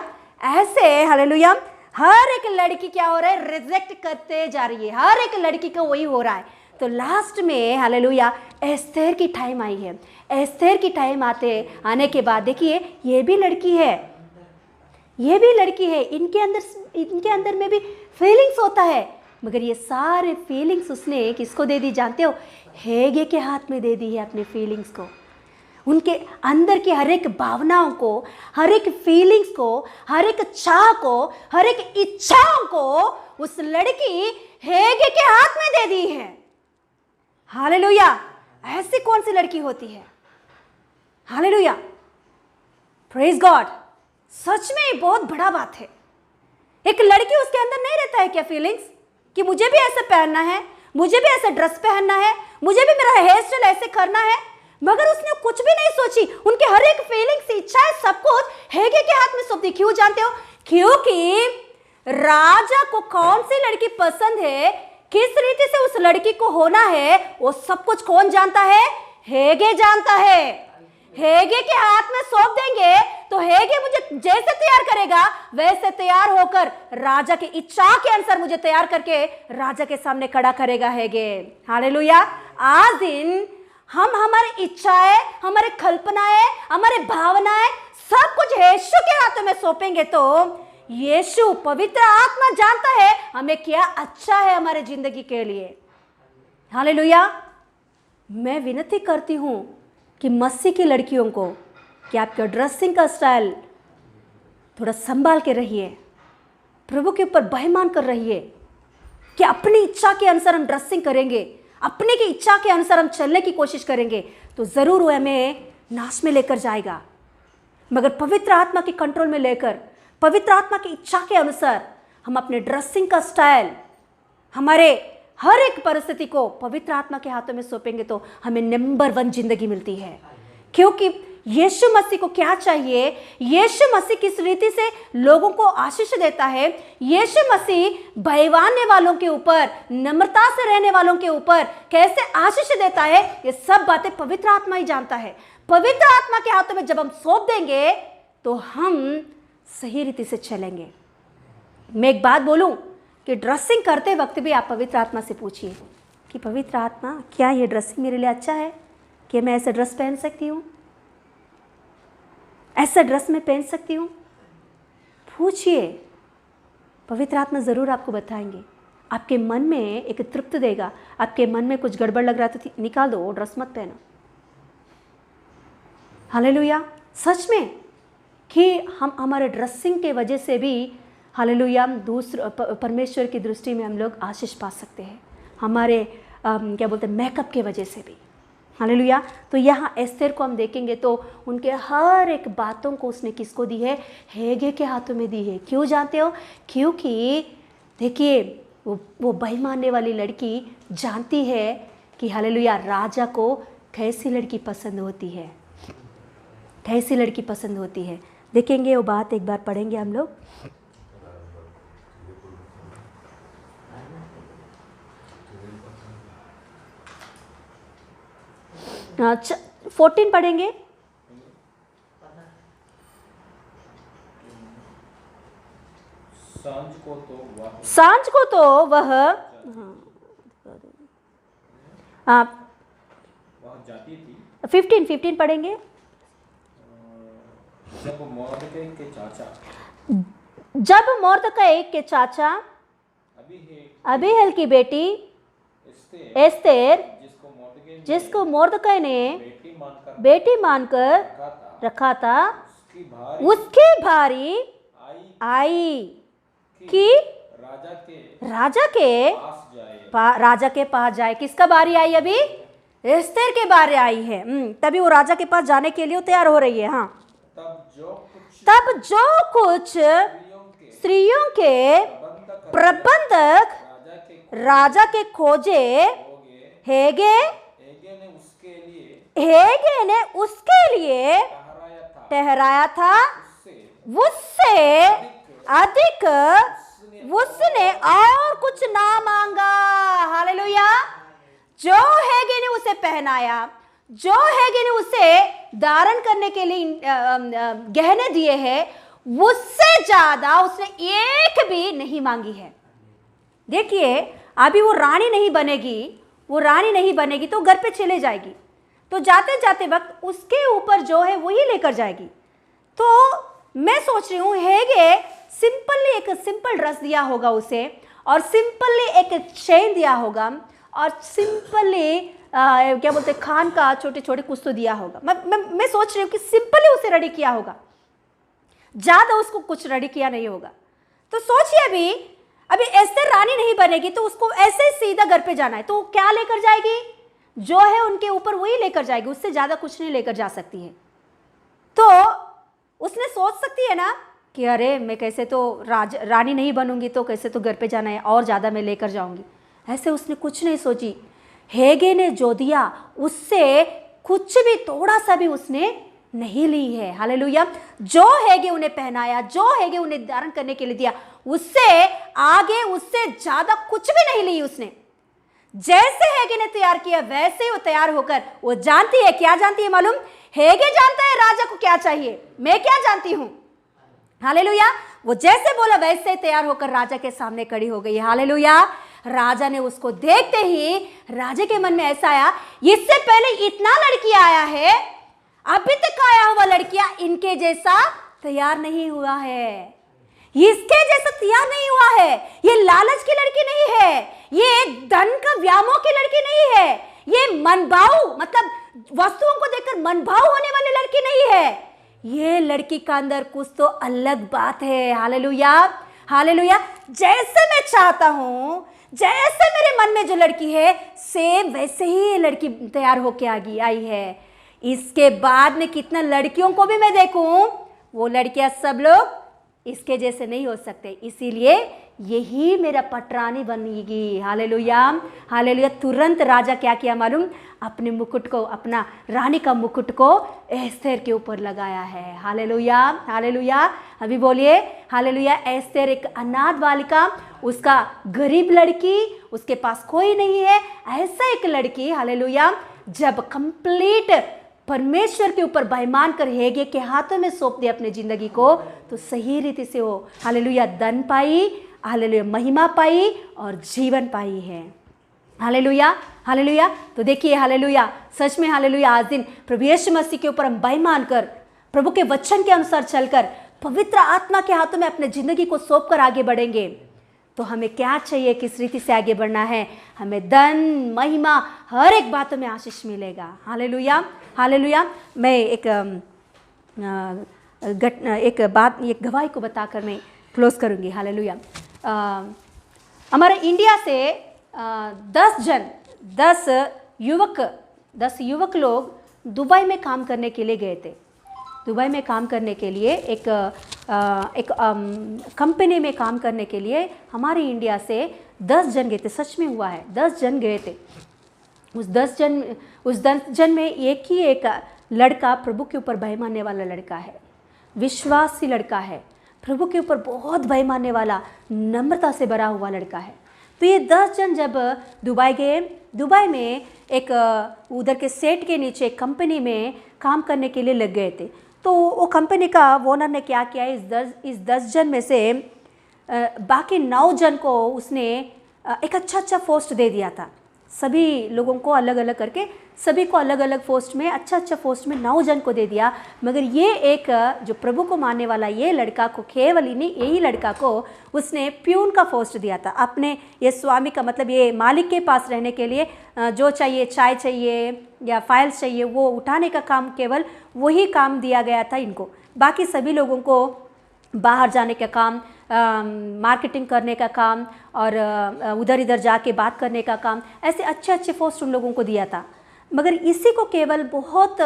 ऐसे हालेलुया हर एक लड़की क्या हो रहा है, रिजेक्ट करते जा रही है, हर एक लड़की का वही हो रहा है। तो लास्ट में हालेलुया एस्थेर की टाइम आई है। एस्थेर की टाइम आने के बाद देखिए ये भी लड़की है, ये भी लड़की है, इनके अंदर में भी फीलिंग्स होता है, मगर ये सारे फीलिंग्स उसने किसको दे दी जानते हो? हेगे के हाथ में दे दी है अपने फीलिंग्स को। उनके अंदर की हर एक भावनाओं को, हर एक फीलिंग्स को, हर एक चाह को, हर एक इच्छाओं को उस लड़की हेगे के हाथ में दे दी है। हालेलुया। ऐसी कौन सी लड़की होती है? Hallelujah, praise God. सच में ये बहुत बड़ा बात है। एक लड़की, उसके अंदर नहीं रहता है क्या फीलिंग्स कि मुझे भी ऐसे पहनना है, मुझे भी ऐसा ड्रेस पहनना है, मुझे भी मेरा हेयर स्टाइल ऐसे करना है, मगर उसने कुछ भी नहीं सोची। उनके हर एक फीलिंग्स, इच्छाएं, सब कुछ हेगे के हाथ में सौंप दी। क्यों जानते हो? क्योंकि राजा को कौन सी लड़की पसंद है, किस रीति से उस लड़की को होना है, वो सब कुछ कौन जानता है? हेगे जानता है। हेगे के हाथ में सौंप देंगे तो हेगे मुझे जैसे तैयार करेगा वैसे तैयार होकर राजा की इच्छा के अनुसार मुझे तैयार करके राजा के सामने खड़ा करेगा हेगे। हालेलुया। आज दिन हम हमारी इच्छाएं, हमारे कल्पनाएं, हमारे भावनाएं सब कुछ यीशु के हाथों में सौंपेंगे तो यीशु पवित्र आत्मा जानता है हमें क्या अच्छा है हमारे जिंदगी के लिए। हालेलुया। मैं विनती करती हूं कि मसीह की लड़कियों को कि आपका ड्रेसिंग का स्टाइल थोड़ा संभाल के रहिए, प्रभु के ऊपर बहमान कर रहिए कि अपनी इच्छा के अनुसार हम ड्रेसिंग करेंगे, अपने की इच्छा के अनुसार हम चलने की कोशिश करेंगे तो ज़रूर वो हमें नाश में लेकर जाएगा। मगर पवित्र आत्मा के कंट्रोल में लेकर, पवित्र आत्मा की इच्छा के अनुसार हम अपने ड्रेसिंग का स्टाइल, हमारे हर एक परिस्थिति को पवित्र आत्मा के हाथों में सौंपेंगे तो हमें नंबर 1 जिंदगी मिलती है। क्योंकि यीशु मसीह को क्या चाहिए? यीशु मसीह किस रीति से लोगों को आशीष देता है, यीशु मसीह भयवाने वालों के ऊपर, नम्रता से रहने वालों के ऊपर कैसे आशीष देता है, ये सब बातें पवित्र आत्मा ही जानता है। पवित्र आत्मा के हाथों में जब हम सौंप देंगे तो हम सही रीति से चलेंगे। मैं एक बात बोलूं कि ड्रेसिंग करते वक्त भी आप पवित्र आत्मा से पूछिए कि पवित्र आत्मा क्या ये ड्रेसिंग मेरे लिए अच्छा है, कि मैं ऐसा ड्रेस पहन सकती हूँ, ऐसा ड्रेस मैं पहन सकती हूँ। पूछिए, पवित्र आत्मा ज़रूर आपको बताएंगे। आपके मन में एक तृप्त देगा। आपके मन में कुछ गड़बड़ लग रहा है तो निकाल दो, वो ड्रेस मत पहनो। हालेलुया। सच में कि हम हमारे ड्रेसिंग के वजह से भी हालेलुया परमेश्वर की दृष्टि में हम लोग आशीष पा सकते हैं, हमारे क्या बोलते हैं मेकअप के वजह से भी। हालेलुया। तो यहाँ एस्थेर को हम देखेंगे तो उनके हर एक बातों को उसने किसको दी है? हेगे के हाथों में दी है। क्यों जानते हो? क्योंकि देखिए वो बेईमानने वाली लड़की जानती है कि हालेलुया राजा को कैसी लड़की पसंद होती है, कैसी लड़की पसंद होती है। देखेंगे वो बात, एक बार पढ़ेंगे हम लोग। अच्छा 14 पढ़ेंगे। सांझ को तो वह जाती थी। 15 पढ़ेंगे। जब मोर्दकै के चाचा अबीहल की बेटी एस्थेर, जिसको मोर्दकै ने बेटी मानकर रखा था, उसकी भारी आई कि राजा के पास जाए। किसका बारी आई? अभी एस्थेर के बारे आई है। तभी वो राजा के पास जाने के लिए तैयार हो रही है। हाँ, तब जो कुछ स्त्रियों के प्रबंधक राजा के खोजे, हेगे ने उसके लिए ठहराया था, उससे अधिक उसने और कुछ ना मांगा। हालेलुया। जो हेगे ने उसे पहनाया, जो हेगे ने उसे धारण करने के लिए गहने दिए हैं, उससे ज्यादा उसने एक भी नहीं मांगी है। देखिए, अभी वो रानी नहीं बनेगी तो घर पे चले जाएगी, तो जाते जाते वक्त उसके ऊपर जो है वही लेकर जाएगी। तो मैं सोच रही हूँ हेगे सिंपली एक सिंपल ड्रेस दिया होगा उसे, और सिंपली एक चेन दिया होगा, और सिंपली क्या बोलते खान का छोटे छोटे कुछ तो दिया होगा। मैं सोच रही हूँ कि सिंपली उसे रेडी किया होगा, ज्यादा उसको कुछ रेडी किया नहीं होगा। तो सोचिए अभी एस्तेर रानी नहीं बनेगी तो उसको ऐसे सीधा घर पे जाना है, तो क्या लेकर जाएगी? जो है उनके ऊपर वही लेकर जाएगी, उससे ज्यादा कुछ नहीं लेकर जा सकती है। तो उसने सोच सकती है ना कि अरे मैं कैसे तो रानी नहीं बनूंगी, तो कैसे तो घर पे जाना है और ज्यादा मैं लेकर जाऊंगी। ऐसे उसने कुछ नहीं सोची। हेगे ने जो दिया उससे कुछ भी थोड़ा सा भी उसने नहीं ली है। हालेलुया। जो हेगे उन्हें पहनाया, जो हेगे उन्हें धारण करने के लिए दिया, उससे आगे उससे ज्यादा कुछ भी नहीं ली उसने। जैसे हेगे ने तैयार किया वैसे वो तैयार होकर वो जानती है, क्या जानती है मालूम? हेगे जानता है राजा को क्या चाहिए, मैं क्या जानती हूं। हालेलुया। वो जैसे बोला वैसे तैयार होकर राजा के सामने खड़ी हो गई। हालेलुया। राजा ने उसको देखते ही राजा के मन में ऐसा आया, इससे पहले इतना लड़की आया है, अभी तक आया हुआ लड़कियां इनके जैसा तैयार नहीं हुआ है, इसके जैसा तैयार नहीं हुआ है। ये लालच की लड़की नहीं है, ये धन का व्यामोह की लड़की नहीं है, ये मनभाऊ मतलब वस्तुओं को देखकर मनभाऊ होने वाली लड़की नहीं है। ये लड़की का अंदर कुछ तो अलग बात है। हालेलुया। हालेलुया। जैसे मैं चाहता हूं, जैसे मेरे मन में जो लड़की है सेम वैसे ही ये लड़की तैयार होके आई है। इसके बाद में कितना लड़कियों को भी मैं देखूं, वो लड़कियां सब लोग इसके जैसे नहीं हो सकते, इसीलिए यही मेरा पटरानी बनेगी। हालेलुया। हालेलुया। तुरंत राजा क्या किया मालूम? अपने मुकुट को, अपना रानी का मुकुट को एस्तेर के ऊपर लगाया है। हालेलुया। हालेलुया। अभी बोलिए हालेलुया। एस्तेर एक अनाथ बालिका, उसका गरीब लड़की, उसके पास कोई नहीं है, ऐसा एक लड़की हालेलुया जब कंप्लीट परमेश्वर के ऊपर बेईमान कर हेगे के हाथों में सौंप दे अपने जिंदगी को, तो सही रीति से वो हालेलुया धन पाई, हालेलुया महिमा पाई और जीवन पाई है। हालेलुया। हालेलुया। तो देखिए हालेलुया, सच में हालेलुया आज दिन प्रभु यीशु मसीह के ऊपर हम बेईमान कर, प्रभु के वचन के अनुसार चलकर पवित्र आत्मा के हाथों में अपने जिंदगी को सौंप कर आगे बढ़ेंगे, तो हमें क्या चाहिए, किस रीति से आगे बढ़ना है? हमें धन महिमा हर एक बातों में आशीष मिलेगा। हालेलुया। हालेलुया। मैं एक गवाही को बताकर मैं क्लोज करूंगी। हालेलुया। हमारे इंडिया से 10 युवक लोग दुबई में काम करने के लिए गए थे। दुबई में काम करने के लिए एक कंपनी में काम करने के लिए हमारे इंडिया से 10 जन गए थे। सच में हुआ है, 10 जन गए थे। उस 10 जन में एक लड़का प्रभु के ऊपर भय मानने वाला लड़का है, विश्वासी लड़का है, प्रभु के ऊपर बहुत भय मानने वाला, नम्रता से भरा हुआ लड़का है। तो ये 10 जन जब दुबई गए, दुबई में एक उधर के सेट के नीचे कंपनी में काम करने के लिए लग गए थे। तो वो कंपनी का ओनर ने क्या किया, इस 10 जन में से बाकी 9 जन को उसने एक अच्छा पोस्ट दे दिया था। सभी लोगों को अलग अलग करके, सभी को अलग अलग पोस्ट में, अच्छा पोस्ट में 9 जन को दे दिया। मगर ये एक जो प्रभु को मानने वाला ये लड़का को, केवल यही लड़का को उसने प्यून का पोस्ट दिया था। अपने ये स्वामी का मतलब ये मालिक के पास रहने के लिए जो चाहिए, चाय चाहिए या फाइल्स चाहिए, वो उठाने का काम, केवल वही काम दिया गया था इनको। बाकी सभी लोगों को बाहर जाने का काम, मार्केटिंग करने का काम और उधर इधर जाके बात करने का काम, ऐसे अच्छे पोस्ट उन लोगों को दिया था। मगर इसी को केवल बहुत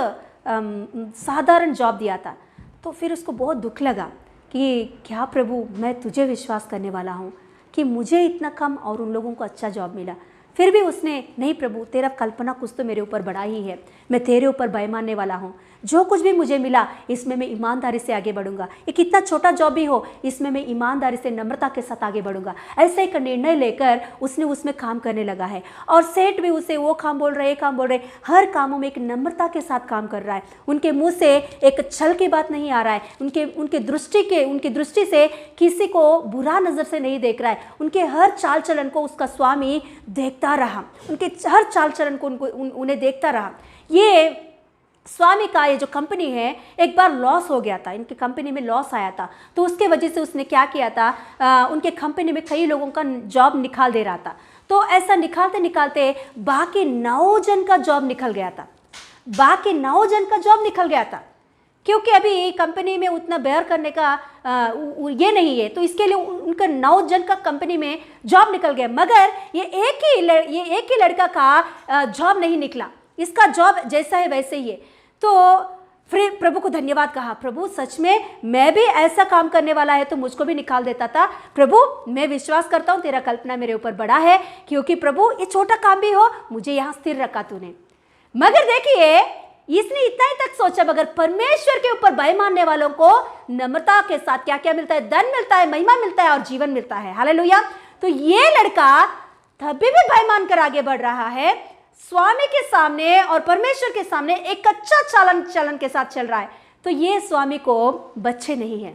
साधारण जॉब दिया था। तो फिर उसको बहुत दुख लगा कि क्या प्रभु, मैं तुझे विश्वास करने वाला हूँ कि मुझे इतना कम और उन लोगों को अच्छा जॉब मिला। फिर भी उसने, नहीं प्रभु तेरा कल्पना कुछ तो मेरे ऊपर बड़ा ही है, मैं तेरे ऊपर भय मानने वाला हूँ, जो कुछ भी मुझे मिला इसमें मैं ईमानदारी से आगे बढ़ूंगा, ये कितना छोटा जॉब भी हो इसमें मैं ईमानदारी से नम्रता के साथ आगे बढ़ूंगा। ऐसे एक निर्णय लेकर उसने उसमें काम करने लगा है। और सेठ भी उसे वो काम बोल रहे, काम बोल रहे, हर कामों में एक नम्रता के साथ काम कर रहा है। उनके मुंह से एक छल की बात नहीं आ रहा है, उनकी दृष्टि से किसी को बुरा नज़र से नहीं देख रहा है। उनके हर चाल चलन को उसका स्वामी देखता रहा, उनके हर चाल चलन को उन्हें देखता रहा। ये स्वामी का ये जो कंपनी है एक बार लॉस हो गया था, इनकी कंपनी में लॉस आया था, तो उसके वजह से उसने क्या किया था, उनके कंपनी में कई लोगों का जॉब निकाल दे रहा था। तो ऐसा निकालते निकालते बाकी 9 जन का जॉब निकल गया था, बाकी 9 जन का जॉब निकल गया था, क्योंकि अभी कंपनी में उतना बेयर करने का ये नहीं है, तो इसके लिए उनका 9 जन का कंपनी में जॉब निकल गया। मगर ये एक ही लड़का का जॉब नहीं निकला, इसका जॉब जैसा है वैसे ही है। तो फिर प्रभु को धन्यवाद कहा, प्रभु सच में मैं भी ऐसा काम करने वाला है तो मुझको भी निकाल देता था। प्रभु मैं विश्वास करता हूँ तेरा कल्पना मेरे ऊपर बड़ा है, क्योंकि प्रभु ये छोटा काम भी हो मुझे यहाँ स्थिर रखा तूने। मगर देखिए इसने इतना ही तक सोचा, मगर परमेश्वर के ऊपर भय मानने वालों को नम्रता के साथ क्या क्या मिलता है, धन मिलता है, महिमा मिलता है और जीवन मिलता है। हालेलुया। तो ये लड़का तभी भी भय मानकर आगे बढ़ रहा है, स्वामी के सामने और परमेश्वर के सामने एक अच्छा चलन के साथ चल रहा है। तो ये स्वामी को बच्चे नहीं है,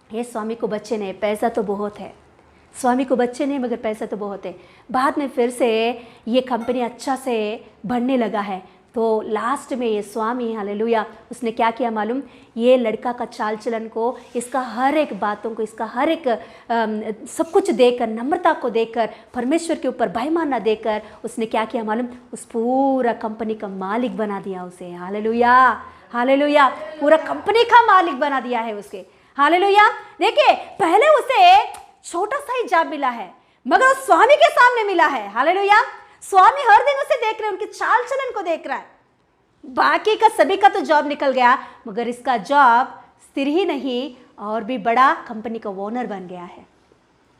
ये स्वामी को बच्चे नहीं, पैसा तो बहुत है, स्वामी को बच्चे नहीं मगर पैसा तो बहुत है। बाद में फिर से ये कंपनी अच्छा से बढ़ने लगा है, तो लास्ट में ये स्वामी, हालेलुया, उसने क्या किया मालूम, ये लड़का का चाल चलन को, इसका हर एक बातों को, इसका हर एक सब कुछ देखकर, नम्रता को देखकर, परमेश्वर के ऊपर भय मानना देखकर उसने क्या किया मालूम, उस पूरा कंपनी का मालिक बना दिया उसे। हालेलुया, हालेलुया, पूरा कंपनी का मालिक बना दिया है उसके। हालेलुया। देखिए पहले उसे छोटा सा ही जॉब मिला है, मगर उस स्वामी के सामने मिला है। हालेलुया। स्वामी हर दिन उसे देख रहे हैं, उनके चाल चलन को देख रहा है। बाकी का सभी का तो जॉब निकल गया, मगर इसका जॉब स्थिर ही नहीं और भी बड़ा कंपनी का ओनर बन गया है।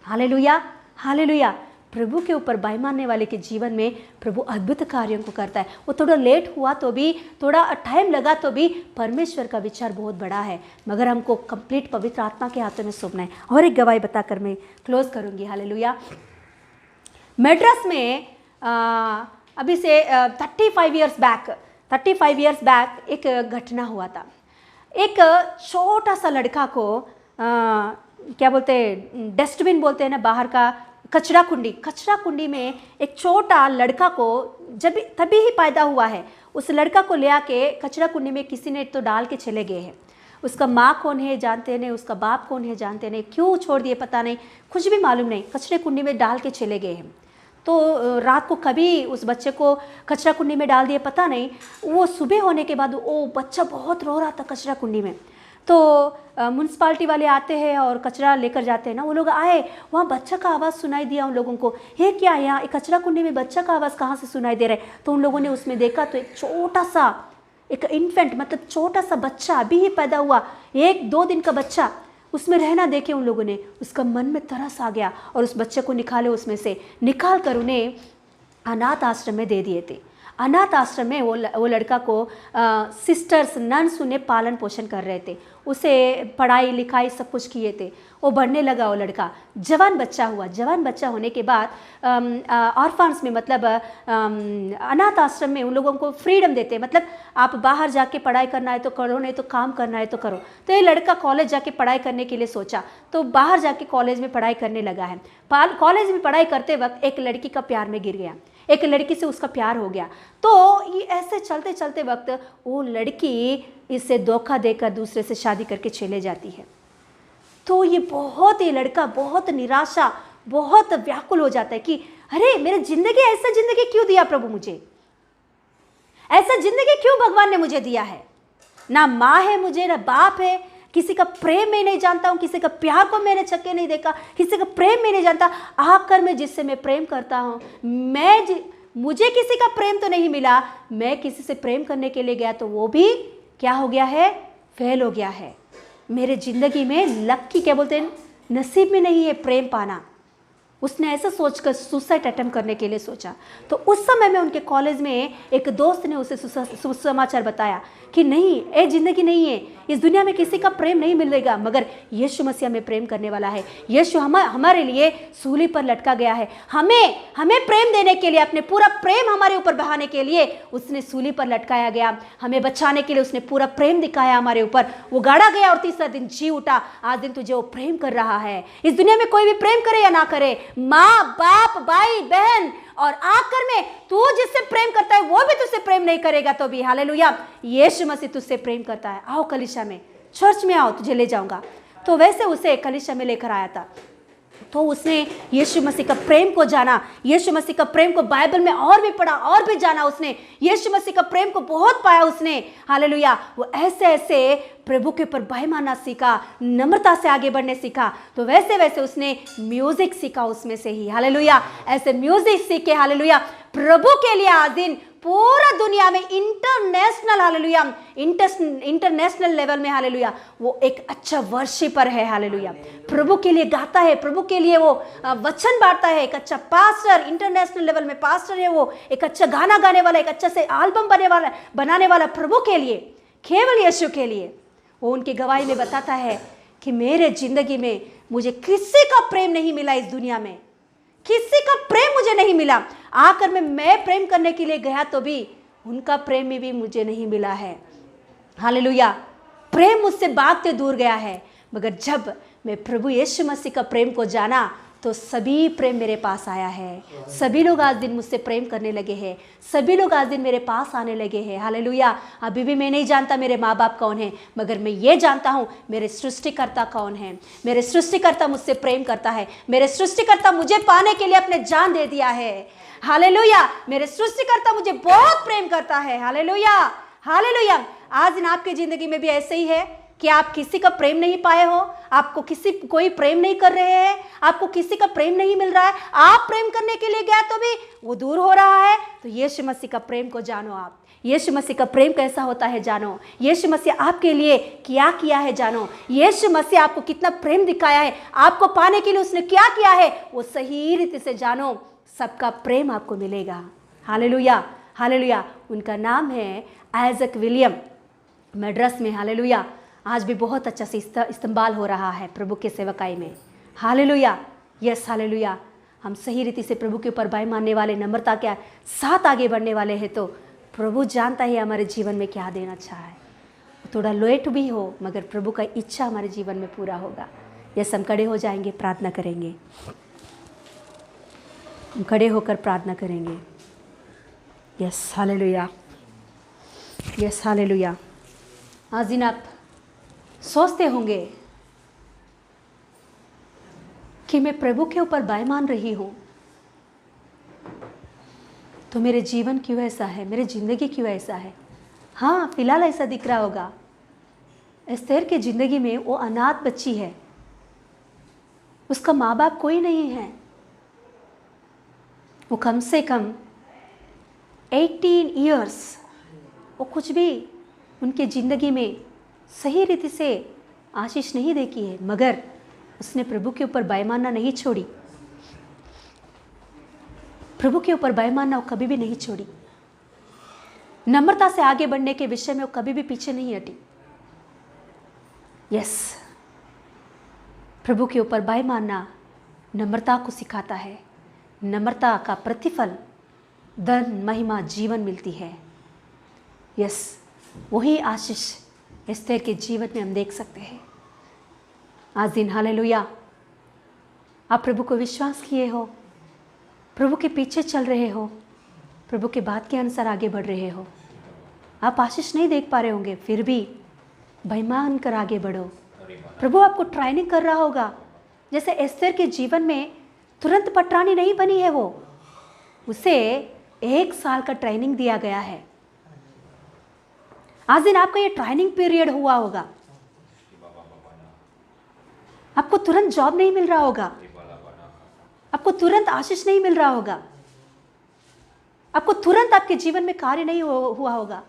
Hallelujah, hallelujah. प्रभु के ऊपर भय मानने वाले के जीवन में प्रभु अद्भुत कार्यों को करता है। वो थोड़ा लेट हुआ तो भी, थोड़ा टाइम लगा तो भी, परमेश्वर का विचार बहुत बड़ा है, मगर हमको कंप्लीट पवित्र आत्मा के हाथों में सौंपना है। और एक गवाही बताकर मैं क्लोज करूंगी। हालेलुया। मद्रास में अभी से 35 इयर्स बैक एक घटना हुआ था। एक छोटा सा लड़का को क्या बोलते हैं, डस्टबिन बोलते हैं ना, बाहर का कचरा कुंडी में एक छोटा लड़का को जब तभी ही पैदा हुआ है, उस लड़का को ले आके कचरा कुंडी में किसी ने तो डाल के चले गए हैं। उसका माँ कौन है जानते नहीं, उसका बाप कौन है जानते नहीं, क्यों छोड़ दिए पता नहीं, कुछ भी मालूम नहीं, कचरे कुंडी में डाल के चले गए हैं। तो रात को कभी उस बच्चे को कचरा कुंडी में डाल दिए पता नहीं, वो सुबह होने के बाद वो बच्चा बहुत रो रहा था कचरा कुंडी में। तो म्यूनसिपाल्टी वाले आते हैं और कचरा लेकर जाते हैं ना, वो लोग आए, वहाँ बच्चा का आवाज़ सुनाई दिया उन लोगों को, ये क्या है यहाँ कचरा कुंडी में बच्चा का आवाज़ कहाँ से सुनाई दे रहा है। तो उन लोगों ने उसमें देखा तो एक छोटा सा, एक इन्फेंट मतलब छोटा सा बच्चा, अभी ही पैदा हुआ 1-2 दिन का बच्चा उसमें रहना देखे उन लोगों ने, उसका मन में तरस आ गया और उस बच्चे को उसमें से निकाल कर उन्हें अनाथ आश्रम में दे दिए थे। अनाथ आश्रम में वो लड़का को सिस्टर्स, नन्स उन्हें पालन पोषण कर रहे थे, उसे पढ़ाई लिखाई सब कुछ किए थे। वो बढ़ने लगा, वो लड़का जवान बच्चा हुआ। जवान बच्चा होने के बाद ऑर्फन्स में मतलब अनाथ आश्रम में उन लोगों को फ्रीडम देते हैं, मतलब आप बाहर जाके पढ़ाई करना है तो करो, नहीं तो काम करना है तो करो। तो ये लड़का कॉलेज जाके पढ़ाई करने के लिए सोचा, तो बाहर जाके कॉलेज में पढ़ाई करने लगा है। कॉलेज में पढ़ाई करते वक्त एक लड़की का प्यार में गिर गया, एक लड़की से उसका प्यार हो गया। तो ये ऐसे चलते चलते वक्त वो लड़की इससे धोखा देकर दूसरे से शादी करके चले जाती है। तो ये लड़का बहुत निराशा, बहुत व्याकुल हो जाता है कि अरे मेरे जिंदगी, ऐसा जिंदगी क्यों दिया प्रभु मुझे, ऐसा जिंदगी क्यों भगवान ने मुझे दिया है। ना माँ है मुझे, ना बाप है, किसी का प्रेम मैं नहीं जानता हूँ, किसी का प्यार को मैंने छक्के नहीं देखा, किसी का प्रेम मैं नहीं जानता। आकर मैं जिससे मैं प्रेम करता हूँ, मुझे किसी का प्रेम तो नहीं मिला, मैं किसी से प्रेम करने के लिए गया तो वो भी क्या हो गया है, फेल हो गया है। मेरे जिंदगी में लकी क्या बोलते हैं, नसीब में नहीं है प्रेम पाना। उसने ऐसा सोचकर सुसाइड अटेम्प्ट करने के लिए सोचा। तो उस समय में उनके कॉलेज में एक दोस्त ने उसे सुसमाचार बताया कि नहीं, ये ज़िंदगी नहीं है, इस दुनिया में किसी का प्रेम नहीं मिलेगा, मगर यीशु मसीह में प्रेम करने वाला है। यीशु हमारे लिए सूली पर लटका गया है। हमें प्रेम देने के लिए, अपने पूरा प्रेम हमारे ऊपर बहाने के लिए उसने सूली पर लटकाया गया। हमें बचाने के लिए उसने पूरा प्रेम दिखाया हमारे ऊपर। वो गाड़ा गया और तीसरा दिन जी उठा। आज दिन तुझे वो प्रेम कर रहा है। इस दुनिया में कोई भी प्रेम करे या ना करे, माँ बाप भाई बहन और आखिर में तू जिससे प्रेम करता है वो भी तुझसे प्रेम नहीं करेगा तो भी हालेलुया यीशु मसीह तुझसे प्रेम करता है। आओ कलीसिया में, चर्च में आओ, तुझे ले जाऊंगा। तो वैसे उसे कलीसिया में लेकर आया था। तो उसने यीशु मसीह का प्रेम को जाना, यीशु मसीह का प्रेम को बाइबल में और भी पढ़ा और भी जाना। उसने यीशु मसीह का प्रेम को बहुत पाया उसने। हालेलुया। वो ऐसे ऐसे प्रभु के ऊपर भय मानना सीखा, नम्रता से आगे बढ़ने सीखा। तो वैसे वैसे उसने म्यूजिक सीखा उसमें से ही। हालेलुया। ऐसे म्यूजिक सीख के हालेलुया प्रभु के लिए आज दिन पूरा दुनिया में इंटरनेशनल हालेलुया इंटरनेशनल लेवल में हालेलुया वो एक अच्छा वर्शिपर है। हालेलुया प्रभु के लिए गाता है, प्रभु के लिए वो वचन बांटता है। एक अच्छा पास्टर, इंटरनेशनल लेवल में पास्टर है वो। एक अच्छा गाना गाने वाला, एक अच्छा से एल्बम बनाने वाला प्रभु के लिए, केवल यीशु के लिए। वो उनकी गवाही में बताता है कि मेरे जिंदगी में मुझे किसी का प्रेम नहीं मिला, इस दुनिया में किसी का प्रेम मुझे नहीं मिला। आकर मैं प्रेम करने के लिए गया तो भी उनका प्रेम भी मुझे नहीं मिला है। हालेलुया। प्रेम मुझसे भागते दूर गया है, मगर जब मैं प्रभु यीशु मसीह का प्रेम को जाना तो सभी प्रेम मेरे पास आया है। सभी लोग आज दिन मुझसे प्रेम करने लगे हैं, सभी लोग आज दिन मेरे पास आने लगे हैं। हालेलुया। अभी भी मैं नहीं जानता मेरे माँ बाप कौन है, मगर मैं ये जानता हूँ मेरे सृष्टिकर्ता कौन है। मेरे सृष्टिकर्ता मुझसे प्रेम करता है। मेरे सृष्टिकर्ता मुझे पाने के लिए अपने जान दे दिया है। हालेलुया। मेरे सृष्टिकर्ता मुझे बहुत प्रेम करता है। हालेलुया। हालेलुया। आज दिन आपकी जिंदगी में भी ऐसे ही है कि आप किसी का प्रेम नहीं पाए हो, आपको कोई प्रेम नहीं कर रहे हैं, आपको किसी का प्रेम नहीं मिल रहा है, आप प्रेम करने के लिए गए तो भी वो दूर हो रहा है। तो यीशु मसीह का प्रेम को जानो। आप यीशु मसीह का प्रेम कैसा होता है जानो। यीशु मसीह आपके लिए क्या किया है जानो। यीशु मसीह आपको कितना प्रेम दिखाया है, आपको पाने के लिए उसने क्या किया है वो सही रीति से जानो। सबका प्रेम आपको मिलेगा। हालेलुया। हालेलुया। उनका नाम है आइजक विलियम, मद्रास में। हालेलुया। आज भी बहुत अच्छा से इस्तेमाल हो रहा है प्रभु के सेवकाई में। हालेलुया। Yes hallelujah. हम सही रीति से प्रभु के ऊपर भय मानने वाले, नम्रता के साथ आगे बढ़ने वाले हैं तो प्रभु जानता है हमारे जीवन में क्या देना अच्छा है। थोड़ा लेट भी हो मगर प्रभु का इच्छा हमारे जीवन में पूरा होगा। यस हम खड़े हो जाएंगे, प्रार्थना करेंगे। हम खड़े होकर प्रार्थना करेंगे। Yes hallelujah. Yes hallelujah. आज दिन आप सोचते होंगे कि मैं प्रभु के ऊपर भय मान रही हूं तो मेरे जीवन क्यों ऐसा है, मेरी जिंदगी क्यों ऐसा है। हाँ, फिलहाल ऐसा दिख रहा होगा। एस्थेर की जिंदगी में वो अनाथ बच्ची है, उसका माँ बाप कोई नहीं है। वो कम से कम 18 इयर्स वो कुछ भी उनके ज़िंदगी में सही रीति से आशीष नहीं देखी है, मगर उसने प्रभु के ऊपर भय मानना नहीं छोड़ी। प्रभु के ऊपर भय मानना वो कभी भी नहीं छोड़ी। नम्रता से आगे बढ़ने के विषय में वो कभी भी पीछे नहीं हटी। यस, प्रभु के ऊपर भय मानना नम्रता को सिखाता है। नम्रता का प्रतिफल धन, महिमा, जीवन मिलती है। यस, वही आशीष एस्थेर के जीवन में हम देख सकते हैं। आज दिन हालेलुया आप प्रभु को विश्वास किए हो, प्रभु के पीछे चल रहे हो, प्रभु के बात के अनुसार आगे बढ़ रहे हो। आप आशीष नहीं देख पा रहे होंगे, फिर भी भय मान कर आगे बढ़ो। प्रभु आपको ट्रेनिंग कर रहा होगा। जैसे एस्थेर के जीवन में तुरंत पटरानी नहीं बनी है, वो उसे 1 साल का ट्रेनिंग दिया गया है। आज दिन आपका ये ट्रेनिंग पीरियड हुआ होगा। आपको तुरंत जॉब नहीं मिल रहा होगा, आपको तुरंत आशीष नहीं मिल रहा होगा, आपको तुरंत आपके जीवन में कार्य नहीं हुआ होगा,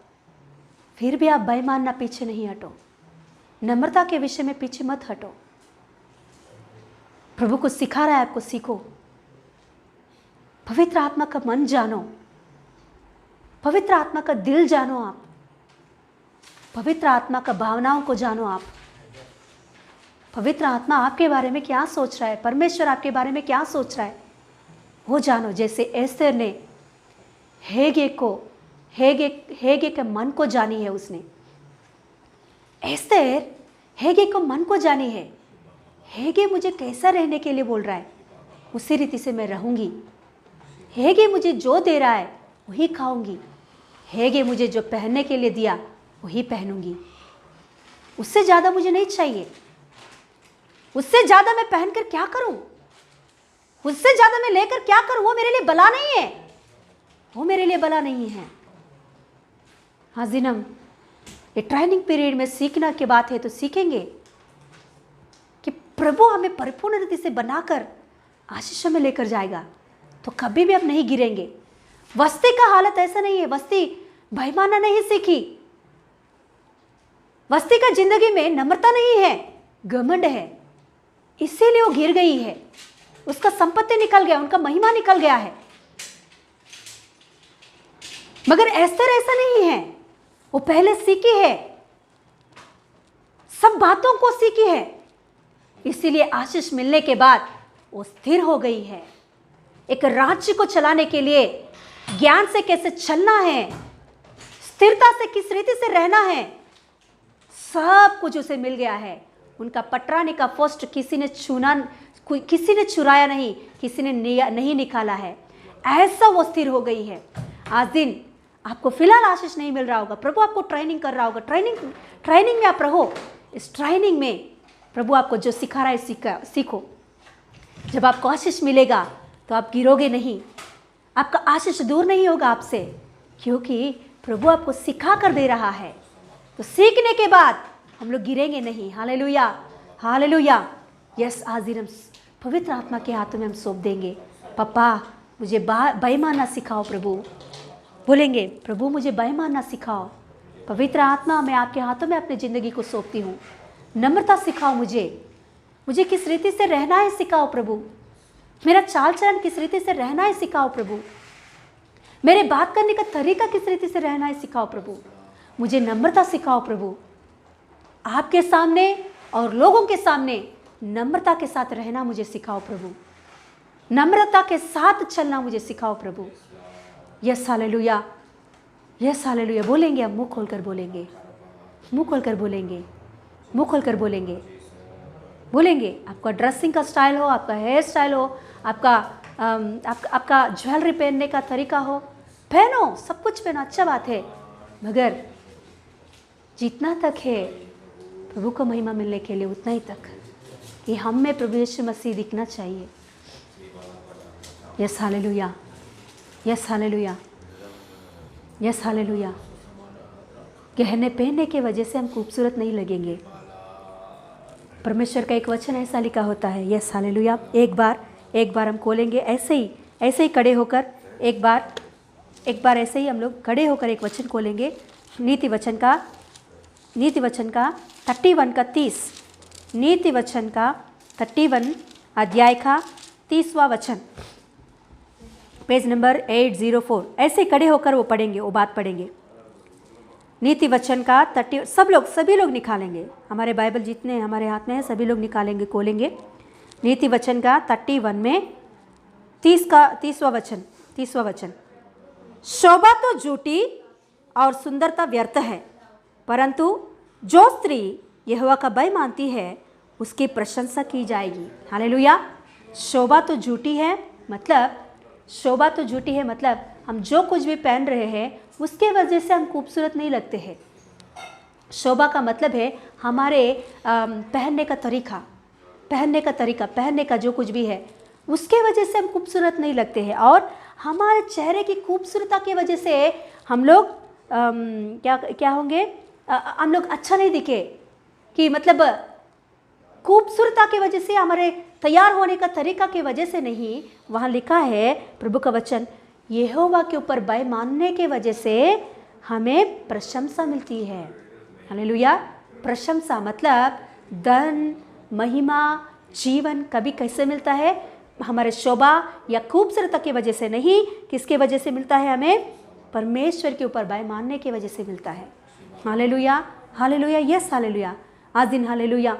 फिर भी आप भय मानना पीछे नहीं हटो। नम्रता के विषय में पीछे मत हटो। प्रभु को सिखा रहा है आपको, सीखो। पवित्र आत्मा का मन जानो, पवित्र आत्मा का दिल जानो आप, पवित्र आत्मा का भावनाओं को जानो आप। पवित्र आत्मा आपके बारे में क्या सोच रहा है, परमेश्वर आपके बारे में क्या सोच रहा है, वो जानो। जैसे एस्तेर ने हेगे के मन को जानी है, उसने एस्तेर हेगे को मन को जानी है। हेगे मुझे कैसा रहने के लिए बोल रहा है, उसी रीति से मैं रहूंगी। हेगे मुझे जो दे रहा है वही खाऊंगी। हेगे मुझे जो पहनने के लिए दिया वही पहनूंगी। उससे ज़्यादा मुझे नहीं चाहिए। उससे ज़्यादा मैं पहनकर क्या करूं, उससे ज़्यादा मैं लेकर क्या करूं, वो मेरे लिए भला नहीं है, वो मेरे लिए भला नहीं है। हाँ जिनम, ये ट्रेनिंग पीरियड में सीखना की बात है तो सीखेंगे कि प्रभु हमें परिपूर्ण रीति से बनाकर आशीषों में लेकर जाएगा, तो कभी भी हम नहीं गिरेंगे। वस्ती का हालत ऐसा नहीं है, वस्ती बेईमाना नहीं सीखी, वस्ती का जिंदगी में नम्रता नहीं है, घमंड है, इसीलिए वो गिर गई है। उसका संपत्ति निकल गया, उनका महिमा निकल गया है। मगर एस्तर ऐसा नहीं है, वो पहले सीखी है, सब बातों को सीखी है, इसीलिए आशीष मिलने के बाद वो स्थिर हो गई है। एक राज्य को चलाने के लिए ज्ञान से कैसे चलना है, स्थिरता से किस रीति से रहना है, सब कुछ उसे मिल गया है। उनका पटरानी का पोस्ट किसी ने चुराया नहीं, किसी ने नहीं निकाला है, ऐसा वो स्थिर हो गई है। आज दिन आपको फिलहाल आशीष नहीं मिल रहा होगा, प्रभु आपको ट्रेनिंग कर रहा होगा, ट्रेनिंग में आप रहो। इस ट्रेनिंग में प्रभु आपको जो सिखा रहा है सीखो। जब आपको आशीष मिलेगा तो आप गिरोगे नहीं, आपका आशीष दूर नहीं होगा आपसे, क्योंकि प्रभु आपको सिखा कर दे रहा है। तो सीखने के बाद हम लोग गिरेंगे नहीं। Hallelujah, hallelujah. यस, आज दिन हम पवित्र आत्मा के हाथों में हम सौंप देंगे। पापा मुझे बेईमानना सिखाओ, प्रभु बोलेंगे, प्रभु मुझे बेईमानना सिखाओ। पवित्र आत्मा, मैं आपके हाथों में अपनी ज़िंदगी को सौंपती हूँ। नम्रता सिखाओ मुझे किस रीति से रहना है सिखाओ प्रभु। मेरा चाल चलन किस रीति से रहना है सिखाओ प्रभु। मेरे बात करने का तरीका किस रीति से रहना है सिखाओ प्रभु। मुझे नम्रता सिखाओ प्रभु, आपके सामने और लोगों के सामने नम्रता के साथ रहना मुझे सिखाओ प्रभु। नम्रता के साथ चलना मुझे सिखाओ प्रभु। Yes hallelujah, yes hallelujah. बोलेंगे, हम मुंह खोलकर बोलेंगे, मुंह खोलकर बोलेंगे, मुंह खोलकर बोलेंगे, बोलेंगे। आपका ड्रेसिंग का स्टाइल हो, आपका हेयर स्टाइल हो, आपका ज्वेलरी पहनने का तरीका हो, पहनो, सब कुछ पहनो, अच्छा बात है। मगर जितना तक है प्रभु को महिमा मिलने के लिए, उतना ही तक कि हम में प्रभु यीशु मसीह दिखना चाहिए। Yes hallelujah, yes hallelujah, yes hallelujah. गहने पहनने के वजह से हम खूबसूरत नहीं लगेंगे। परमेश्वर का एक वचन ऐसा लिखा होता है। Yes hallelujah. एक बार हम खोलेंगे ऐसे ही खड़े होकर, एक बार ऐसे ही हम लोग खड़े होकर एक वचन खोलेंगे। नीति वचन का 31 का 30, नीति वचन का 31 अध्याय का 30वां वचन, पेज नंबर 804। ऐसे खड़े होकर वो पढ़ेंगे, वो बात पढ़ेंगे। नीति वचन का 30, सभी लोग निकालेंगे। हमारे बाइबल जितने हमारे हाथ में है सभी लोग निकालेंगे, खोलेंगे। नीति वचन का 31 में 30वां वचन। शोभा तो झूठी और सुंदरता व्यर्थ है, परंतु जो स्त्री यहोवा का भय मानती है उसकी प्रशंसा की जाएगी। हालेलुया। शोभा तो झूठी है, मतलब हम जो कुछ भी पहन रहे हैं उसके वजह से हम खूबसूरत नहीं लगते हैं। शोभा का मतलब है हमारे पहनने का तरीका, पहनने का जो कुछ भी है उसके वजह से हम खूबसूरत नहीं लगते हैं। और हमारे चेहरे की खूबसूरता की वजह से हम लोग क्या होंगे, हम लोग अच्छा नहीं दिखे, कि मतलब खूबसूरता की वजह से, हमारे तैयार होने का तरीका की वजह से नहीं। वहाँ लिखा है प्रभु का वचन, यहोवा के ऊपर भय मानने के वजह से हमें प्रशंसा मिलती है। हालेलुया। प्रशंसा मतलब धन, महिमा, जीवन कभी कैसे मिलता है? हमारे शोभा या खूबसूरती की वजह से नहीं, किसके वजह से मिलता है हमें? परमेश्वर के ऊपर भय मानने की वजह से मिलता है। Hallelujah, hallelujah, yes hallelujah. आज दिन हालेलुया,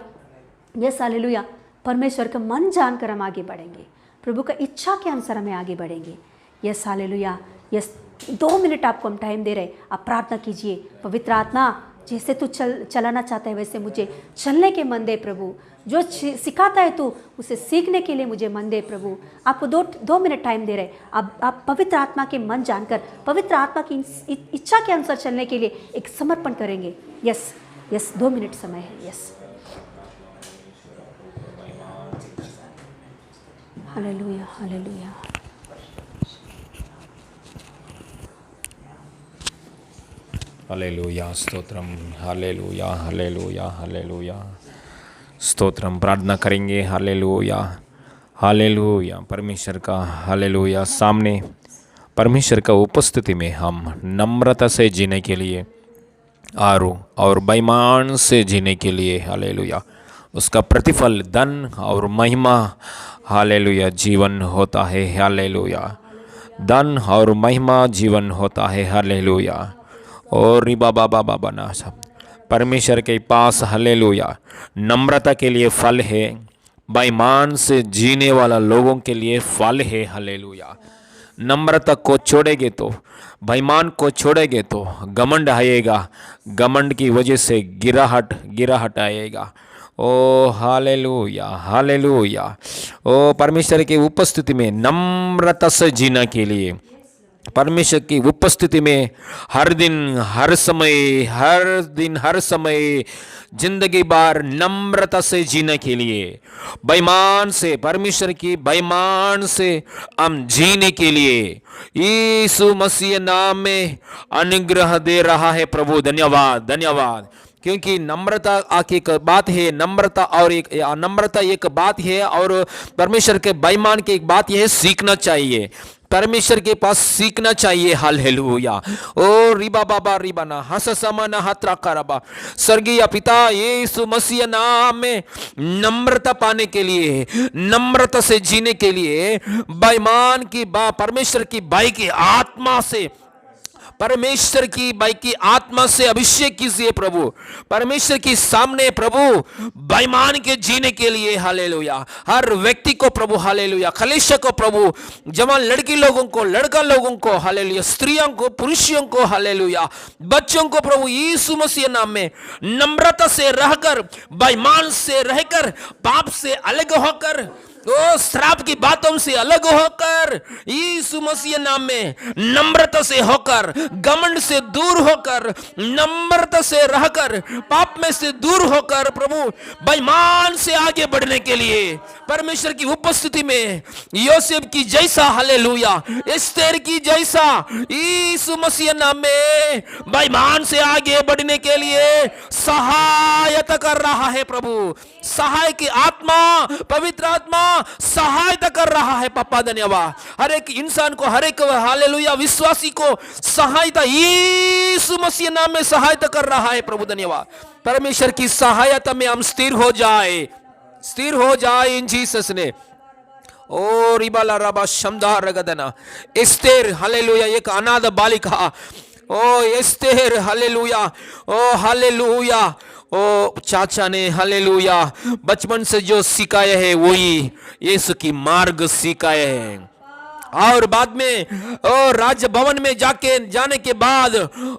यस हालेलुया। परमेश्वर का मन जानकर हम आगे बढ़ेंगे, प्रभु का इच्छा के अनुसार हमें आगे बढ़ेंगे। Yes hallelujah, yes. 2 मिनट आपको हम टाइम दे रहे, आप प्रार्थना कीजिए। पवित्र आत्मा, जैसे तू चलाना चाहता है वैसे मुझे चलने के मन दे प्रभु। जो सिखाता है तू, उसे सीखने के लिए मुझे मन दे प्रभु। आपको 2 मिनट टाइम दे रहे, आप पवित्र आत्मा के मन जानकर, पवित्र आत्मा की इच्छा के अनुसार चलने के लिए एक समर्पण करेंगे। यस, यस, 2 मिनट समय है। Yes, hallelujah, hallelujah. హల్లెలూయా స్తోత్రం హల్లెలూయా హల్లెలూయా హల్లెలూయా स्तोत्रम प्रार्थना करेंगे। Hallelujah hallelujah. परमेश्वर का हालेलुया सामने, परमेश्वर का उपस्थिति में हम नम्रता से जीने के लिए और बेईमान से जीने के लिए हालेलुया उसका प्रतिफल धन और महिमा हालेलुया जीवन होता है। हालेलुया धन और महिमा जीवन होता है। हालेलुया। और रिबा बाबा बाबा ना सब परमेश्वर के पास हालेलुया नम्रता के लिए फल है, बेईमान से जीने वाला लोगों के लिए फल है। हालेलुया। नम्रता को छोड़ेंगे तो, बेईमान को छोड़ेंगे तो घमंड आएगा, घमंड की वजह से गिराहट आएगा। ओ हालेलुया हालेलुया। ओ परमेश्वर की उपस्थिति में नम्रता से जीने के लिए, परमेश्वर की उपस्थिति में हर दिन हर समय जिंदगी भर नम्रता से जीने के लिए, बेईमान से, परमेश्वर की बेईमान से हम जीने के लिए यीशु मसीह नाम में अनुग्रह दे रहा है प्रभु। धन्यवाद धन्यवाद। क्योंकि नम्रता एक बात है, नम्रता एक बात है और परमेश्वर के बेईमान की एक बात यह है, सीखना चाहिए, परमेश्वर के पास सीखना चाहिए। हालेलुया। ओ रिबा बाबा रिबा ना हस समाना हत्रा करबा। स्वर्गीय पिता यीशु मसीह नाम में नम्रता पाने के लिए, नम्रता से जीने के लिए बेईमान की परमेश्वर की बाई की आत्मा से, परमेश्वर की बाई की आत्मा से अभिषेक कीजिए प्रभु। परमेश्वर की सामने प्रभु बेईमान के जीने के लिए हालेलुया हर व्यक्ति को प्रभु हालेलुया, कलीसिया को प्रभु, जवान लड़की लोगों को, लड़का लोगों को हालेलुया, स्त्रियों को, पुरुषों को हालेलुया, बच्चों को प्रभु यीशु मसीह नाम में नम्रता से रहकर, बेईमान से रहकर, पाप से अलग होकर, ओ श्राप की बातों से अलग होकर, यीशु मसीह नाम में नम्रता से होकर, घमंड से दूर होकर, नम्रता से रहकर, पाप में से दूर होकर प्रभु बेईमान से आगे बढ़ने के लिए परमेश्वर की उपस्थिति में योसेफ की जैसा हालेलुया, एस्तेर की जैसा यीशु मसीह नाम में बेईमान से आगे बढ़ने के लिए सहायता कर रहा है प्रभु। सहाय की आत्मा, पवित्र आत्मा सहायता कर रहा है पापा। धन्यवाद। हर एक इंसान को, हर एक हालेलुया विश्वासी को सहायता यीशु मसीह नाम में सहायता कर रहा है प्रभु। धन्यवाद। परमेश्वर की सहायता में हम स्थिर हो जाए इन जीसस ने। ओ रिबाला रबा शमदा रगदना। एस्तेर हालेलुया एक अनाथ बालिका, ओ एस्तेर हालेलुया, ओ हालेलुया, ओ चाचा ने हालेलुया बचपन से जो सिखाया है वही यीशु की मार्ग सिखाया है। और बाद में ओ राजभवन में जाने के बाद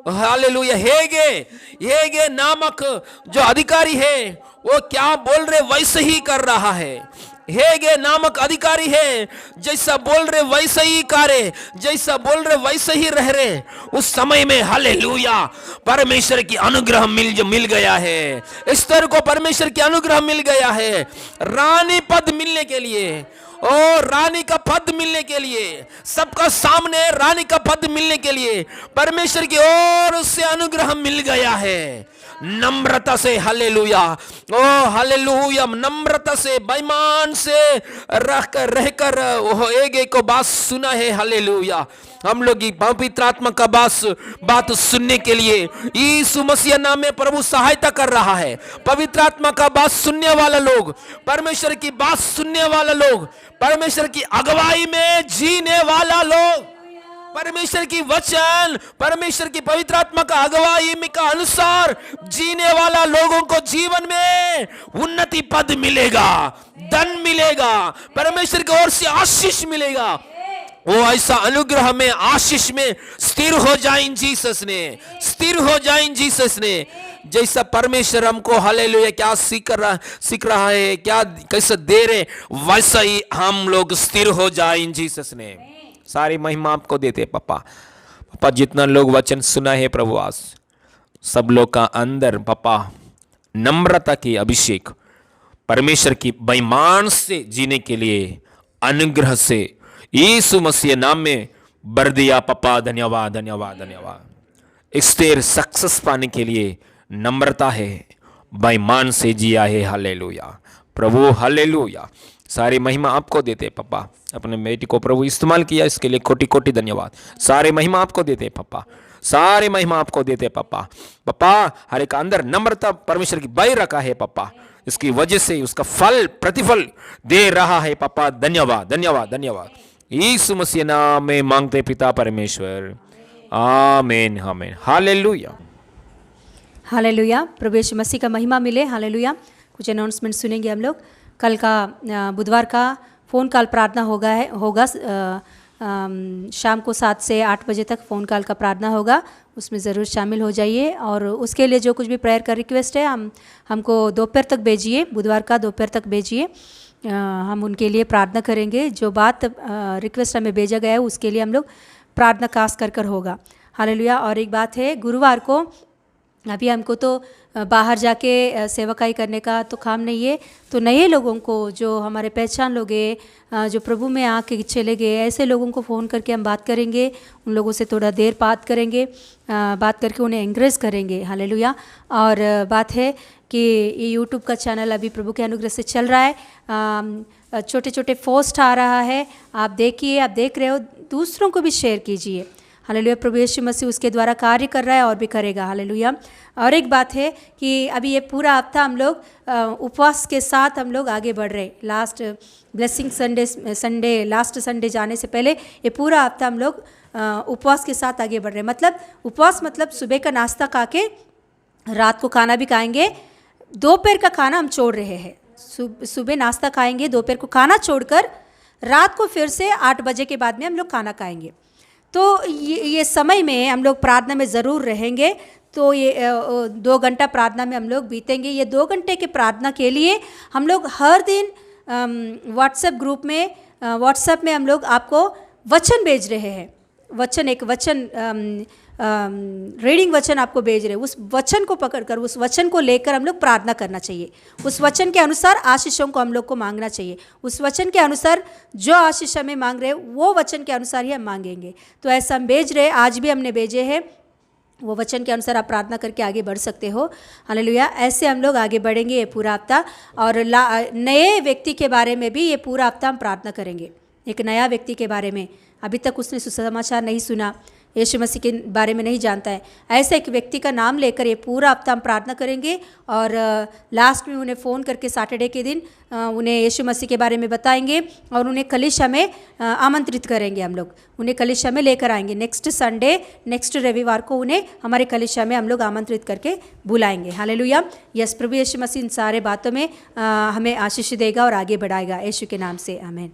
हालेलुया हेगे नामक जो अधिकारी है वो क्या बोल रहे वैसे ही कर रहा है। हेगे नामक अधिकारी है, जैसा बोल रहे वैसे ही करे, जैसा बोल रहे वैसे ही रह रहे। उस समय में हालेलुया परमेश्वर की अनुग्रह मिल गया है। एस्तेर को परमेश्वर की अनुग्रह मिल गया है रानी पद मिलने के लिए, और रानी का पद मिलने के लिए, सबका सामने रानी का पद मिलने के लिए परमेश्वर की ओर से अनुग्रह मिल गया है। नम्रता से, हालेलुया, ओ हालेलुया, नम्रता से, बेईमान से रहकर वो एक एक को बात सुना है, हालेलुया। हम लोग की पवित्र आत्मा का बात सुनने के लिए यीशु मसीह नाम में प्रभु सहायता कर रहा है। पवित्र आत्मा का बात सुनने वाला लोग, परमेश्वर की बात सुनने वाला लोग, परमेश्वर की अगुवाई में जीने वाला लोग, परमेश्वर की वचन, परमेश्वर की पवित्र आत्मा का अगुवाई का अनुसार जीने वाला लोगों को जीवन में उन्नति पद मिलेगा, धन मिलेगा, परमेश्वर की ओर से आशीष मिलेगा। वो ऐसा अनुग्रह में, आशीष में स्थिर हो जाए इन जीसस ने, स्थिर हो जाए इन जीसस ने। जैसा परमेश्वर हमको हालेलुया क्या सीख रहा है, क्या कैसे दे रहे, वैसा ही हम लोग स्थिर हो जाए इन जीसस ने। सारी महिमा आपको देते पापा। जितना लोग वचन सुना है प्रभु, आज सब लोग का अंदर पापा नम्रता की अभिषेक, परमेश्वर की बेईमान से जीने के लिए अनुग्रह से यीशु मसीह नाम में भर दिया पापा। धन्यवाद धन्यवाद धन्यवाद। स्थिर सक्सेस पाने के लिए नम्रता है, बेईमान से जिया है, हालेलुया प्रभु, हालेलुया। सारी महिमा आपको देते पापा। अपने बेटी को प्रभु इस्तेमाल किया, इसके लिए कोटि कोटि धन्यवाद। सारे महिमा आपको देते पापा, सारे महिमा आपको देते पापा। हर एक अंदर नम्रता परमेश्वर की भय रखा है पापा, इसकी वजह से उसका फल प्रतिफल दे रहा है पापा। धन्यवाद धन्यवाद धन्यवाद। यीशु मसीह नाम में मांगते पिता परमेश्वर, आमीन आमीन, हालेलुया हालेलुया। प्रभु यीशु मसीह का महिमा मिले, हालेलुया। कुछ अनाउंसमेंट सुनेंगे हम लोग। कल का बुधवार का फ़ोन कॉल प्रार्थना होगा शाम को 7 से 8 बजे तक फ़ोन कॉल का प्रार्थना होगा, उसमें ज़रूर शामिल हो जाइए। और उसके लिए जो कुछ भी प्रेयर का रिक्वेस्ट है हमको दोपहर तक भेजिए, बुधवार का दोपहर तक भेजिए, हम उनके लिए प्रार्थना करेंगे। जो बात रिक्वेस्ट हमें भेजा गया है उसके लिए हम लोग प्रार्थना खास कर होगा, हालेलुया। और एक बात है, गुरुवार को अभी हमको तो बाहर जाके सेवकाई करने का तो काम नहीं है, तो नए लोगों को जो हमारे पहचान लोग हैं, जो प्रभु में आके चले गए, ऐसे लोगों को फ़ोन करके हम बात करेंगे, उन लोगों से थोड़ा देर बात करेंगे, बात करके उन्हें एंकरेज करेंगे, हालेलुया। और बात है कि ये यूट्यूब का चैनल अभी प्रभु के अनुग्रह से चल रहा है, छोटे छोटे पोस्ट आ रहा है, आप देखिए, आप देख रहे हो, दूसरों को भी शेयर कीजिए, हालेलुया। प्रभु यीशु मसीह उसके द्वारा कार्य कर रहा है और भी करेगा, हालेलुया। और एक बात है कि अभी ये पूरा हफ्ता हम लोग उपवास के साथ हम लोग आगे बढ़ रहे। Last blessing Sunday last Sunday जाने से पहले ये पूरा हफ्ता हम लोग उपवास के साथ आगे बढ़ रहे। मतलब उपवास मतलब सुबह का नाश्ता खा के रात को खाना भी खाएंगे, दोपहर का खाना हम छोड़ रहे हैं। सुबह नाश्ता खाएंगे, दोपहर को खाना छोड़कर रात को फिर से 8 बजे के बाद में हम लोग खाना खाएंगे। तो ये समय में हम लोग प्रार्थना में ज़रूर रहेंगे। तो ये 2 घंटा प्रार्थना में हम लोग बीतेंगे। ये 2 घंटे के प्रार्थना के लिए हम लोग हर दिन व्हाट्सएप ग्रुप में हम लोग आपको वचन भेज रहे हैं। रीडिंग वचन आपको भेज रहे हैं। उस वचन को पकड़कर, उस वचन को लेकर हम लोग प्रार्थना करना चाहिए। उस वचन के अनुसार आशीषों को हम लोग को मांगना चाहिए। उस वचन के अनुसार जो आशीष हमें मांग रहे हैं वो वचन के अनुसार ही हम मांगेंगे। तो ऐसा हम भेज रहे हैं, आज भी हमने भेजे हैं। वो वचन के अनुसार आप प्रार्थना करके आगे बढ़ सकते हो, हालेलुया। ऐसे हम लोग आगे बढ़ेंगे ये पूरा हफ्ता। और नए व्यक्ति के बारे में भी ये पूरा हफ्ता हम प्रार्थना करेंगे। एक नया व्यक्ति के बारे में, अभी तक उसने सुसमाचार नहीं सुना, यीशु मसीह के बारे में नहीं जानता है, ऐसे एक व्यक्ति का नाम लेकर ये पूरा हफ्ता हम प्रार्थना करेंगे। और लास्ट में उन्हें फ़ोन करके सैटरडे के दिन उन्हें यीशु मसीह के बारे में बताएंगे और उन्हें कलीसिया में आमंत्रित करेंगे। हम लोग उन्हें कलीसिया में लेकर आएंगे। नेक्स्ट रविवार को उन्हें हमारे कलीसिया में हम लोग आमंत्रित करके बुलाएंगे, हालेलुया। यस, प्रभु यीशु मसीह इन सारे बातों में हमें आशीष देगा और आगे बढ़ाएगा, यीशु के नाम से, आमीन।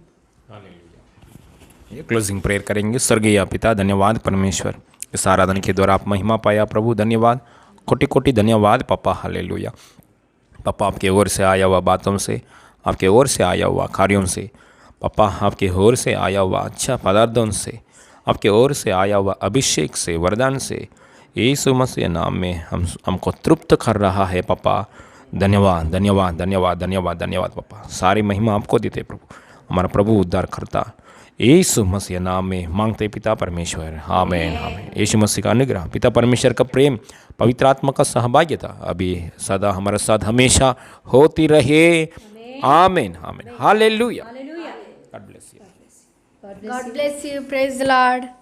ये क्लोजिंग प्रेयर करेंगे। स्वर्गीय पिता, धन्यवाद परमेश्वर, इस आराधना के द्वारा आप महिमा पाया प्रभु, धन्यवाद, कोटि कोटि धन्यवाद पापा, हालेलुया। पापा आपके ओर से आया हुआ बातों से, आपके ओर से आया हुआ कार्यों से, पापा आपके ओर से आया हुआ अच्छा पदार्थों से, आपके ओर से आया हुआ अभिषेक से, वरदान से, यीशु मसीह नाम में हमको तृप्त कर रहा है पापा। धन्यवाद धन्यवाद धन्यवाद धन्यवाद धन्यवाद पापा। सारी महिमा आपको देते प्रभु, हमारा प्रभु उद्धार करता यीशु मसीह नाम में मांगते पिता परमेश्वर, आमीन आमीन। यीशु मसीह का अनुग्रह, पिता परमेश्वर का प्रेम, पवित्र आत्मा का सहभागिता अभी सदा हमारे साथ हमेशा होती रहे, आमीन आमीन। Hallelujah. God bless you. God bless you. Praise the Lord.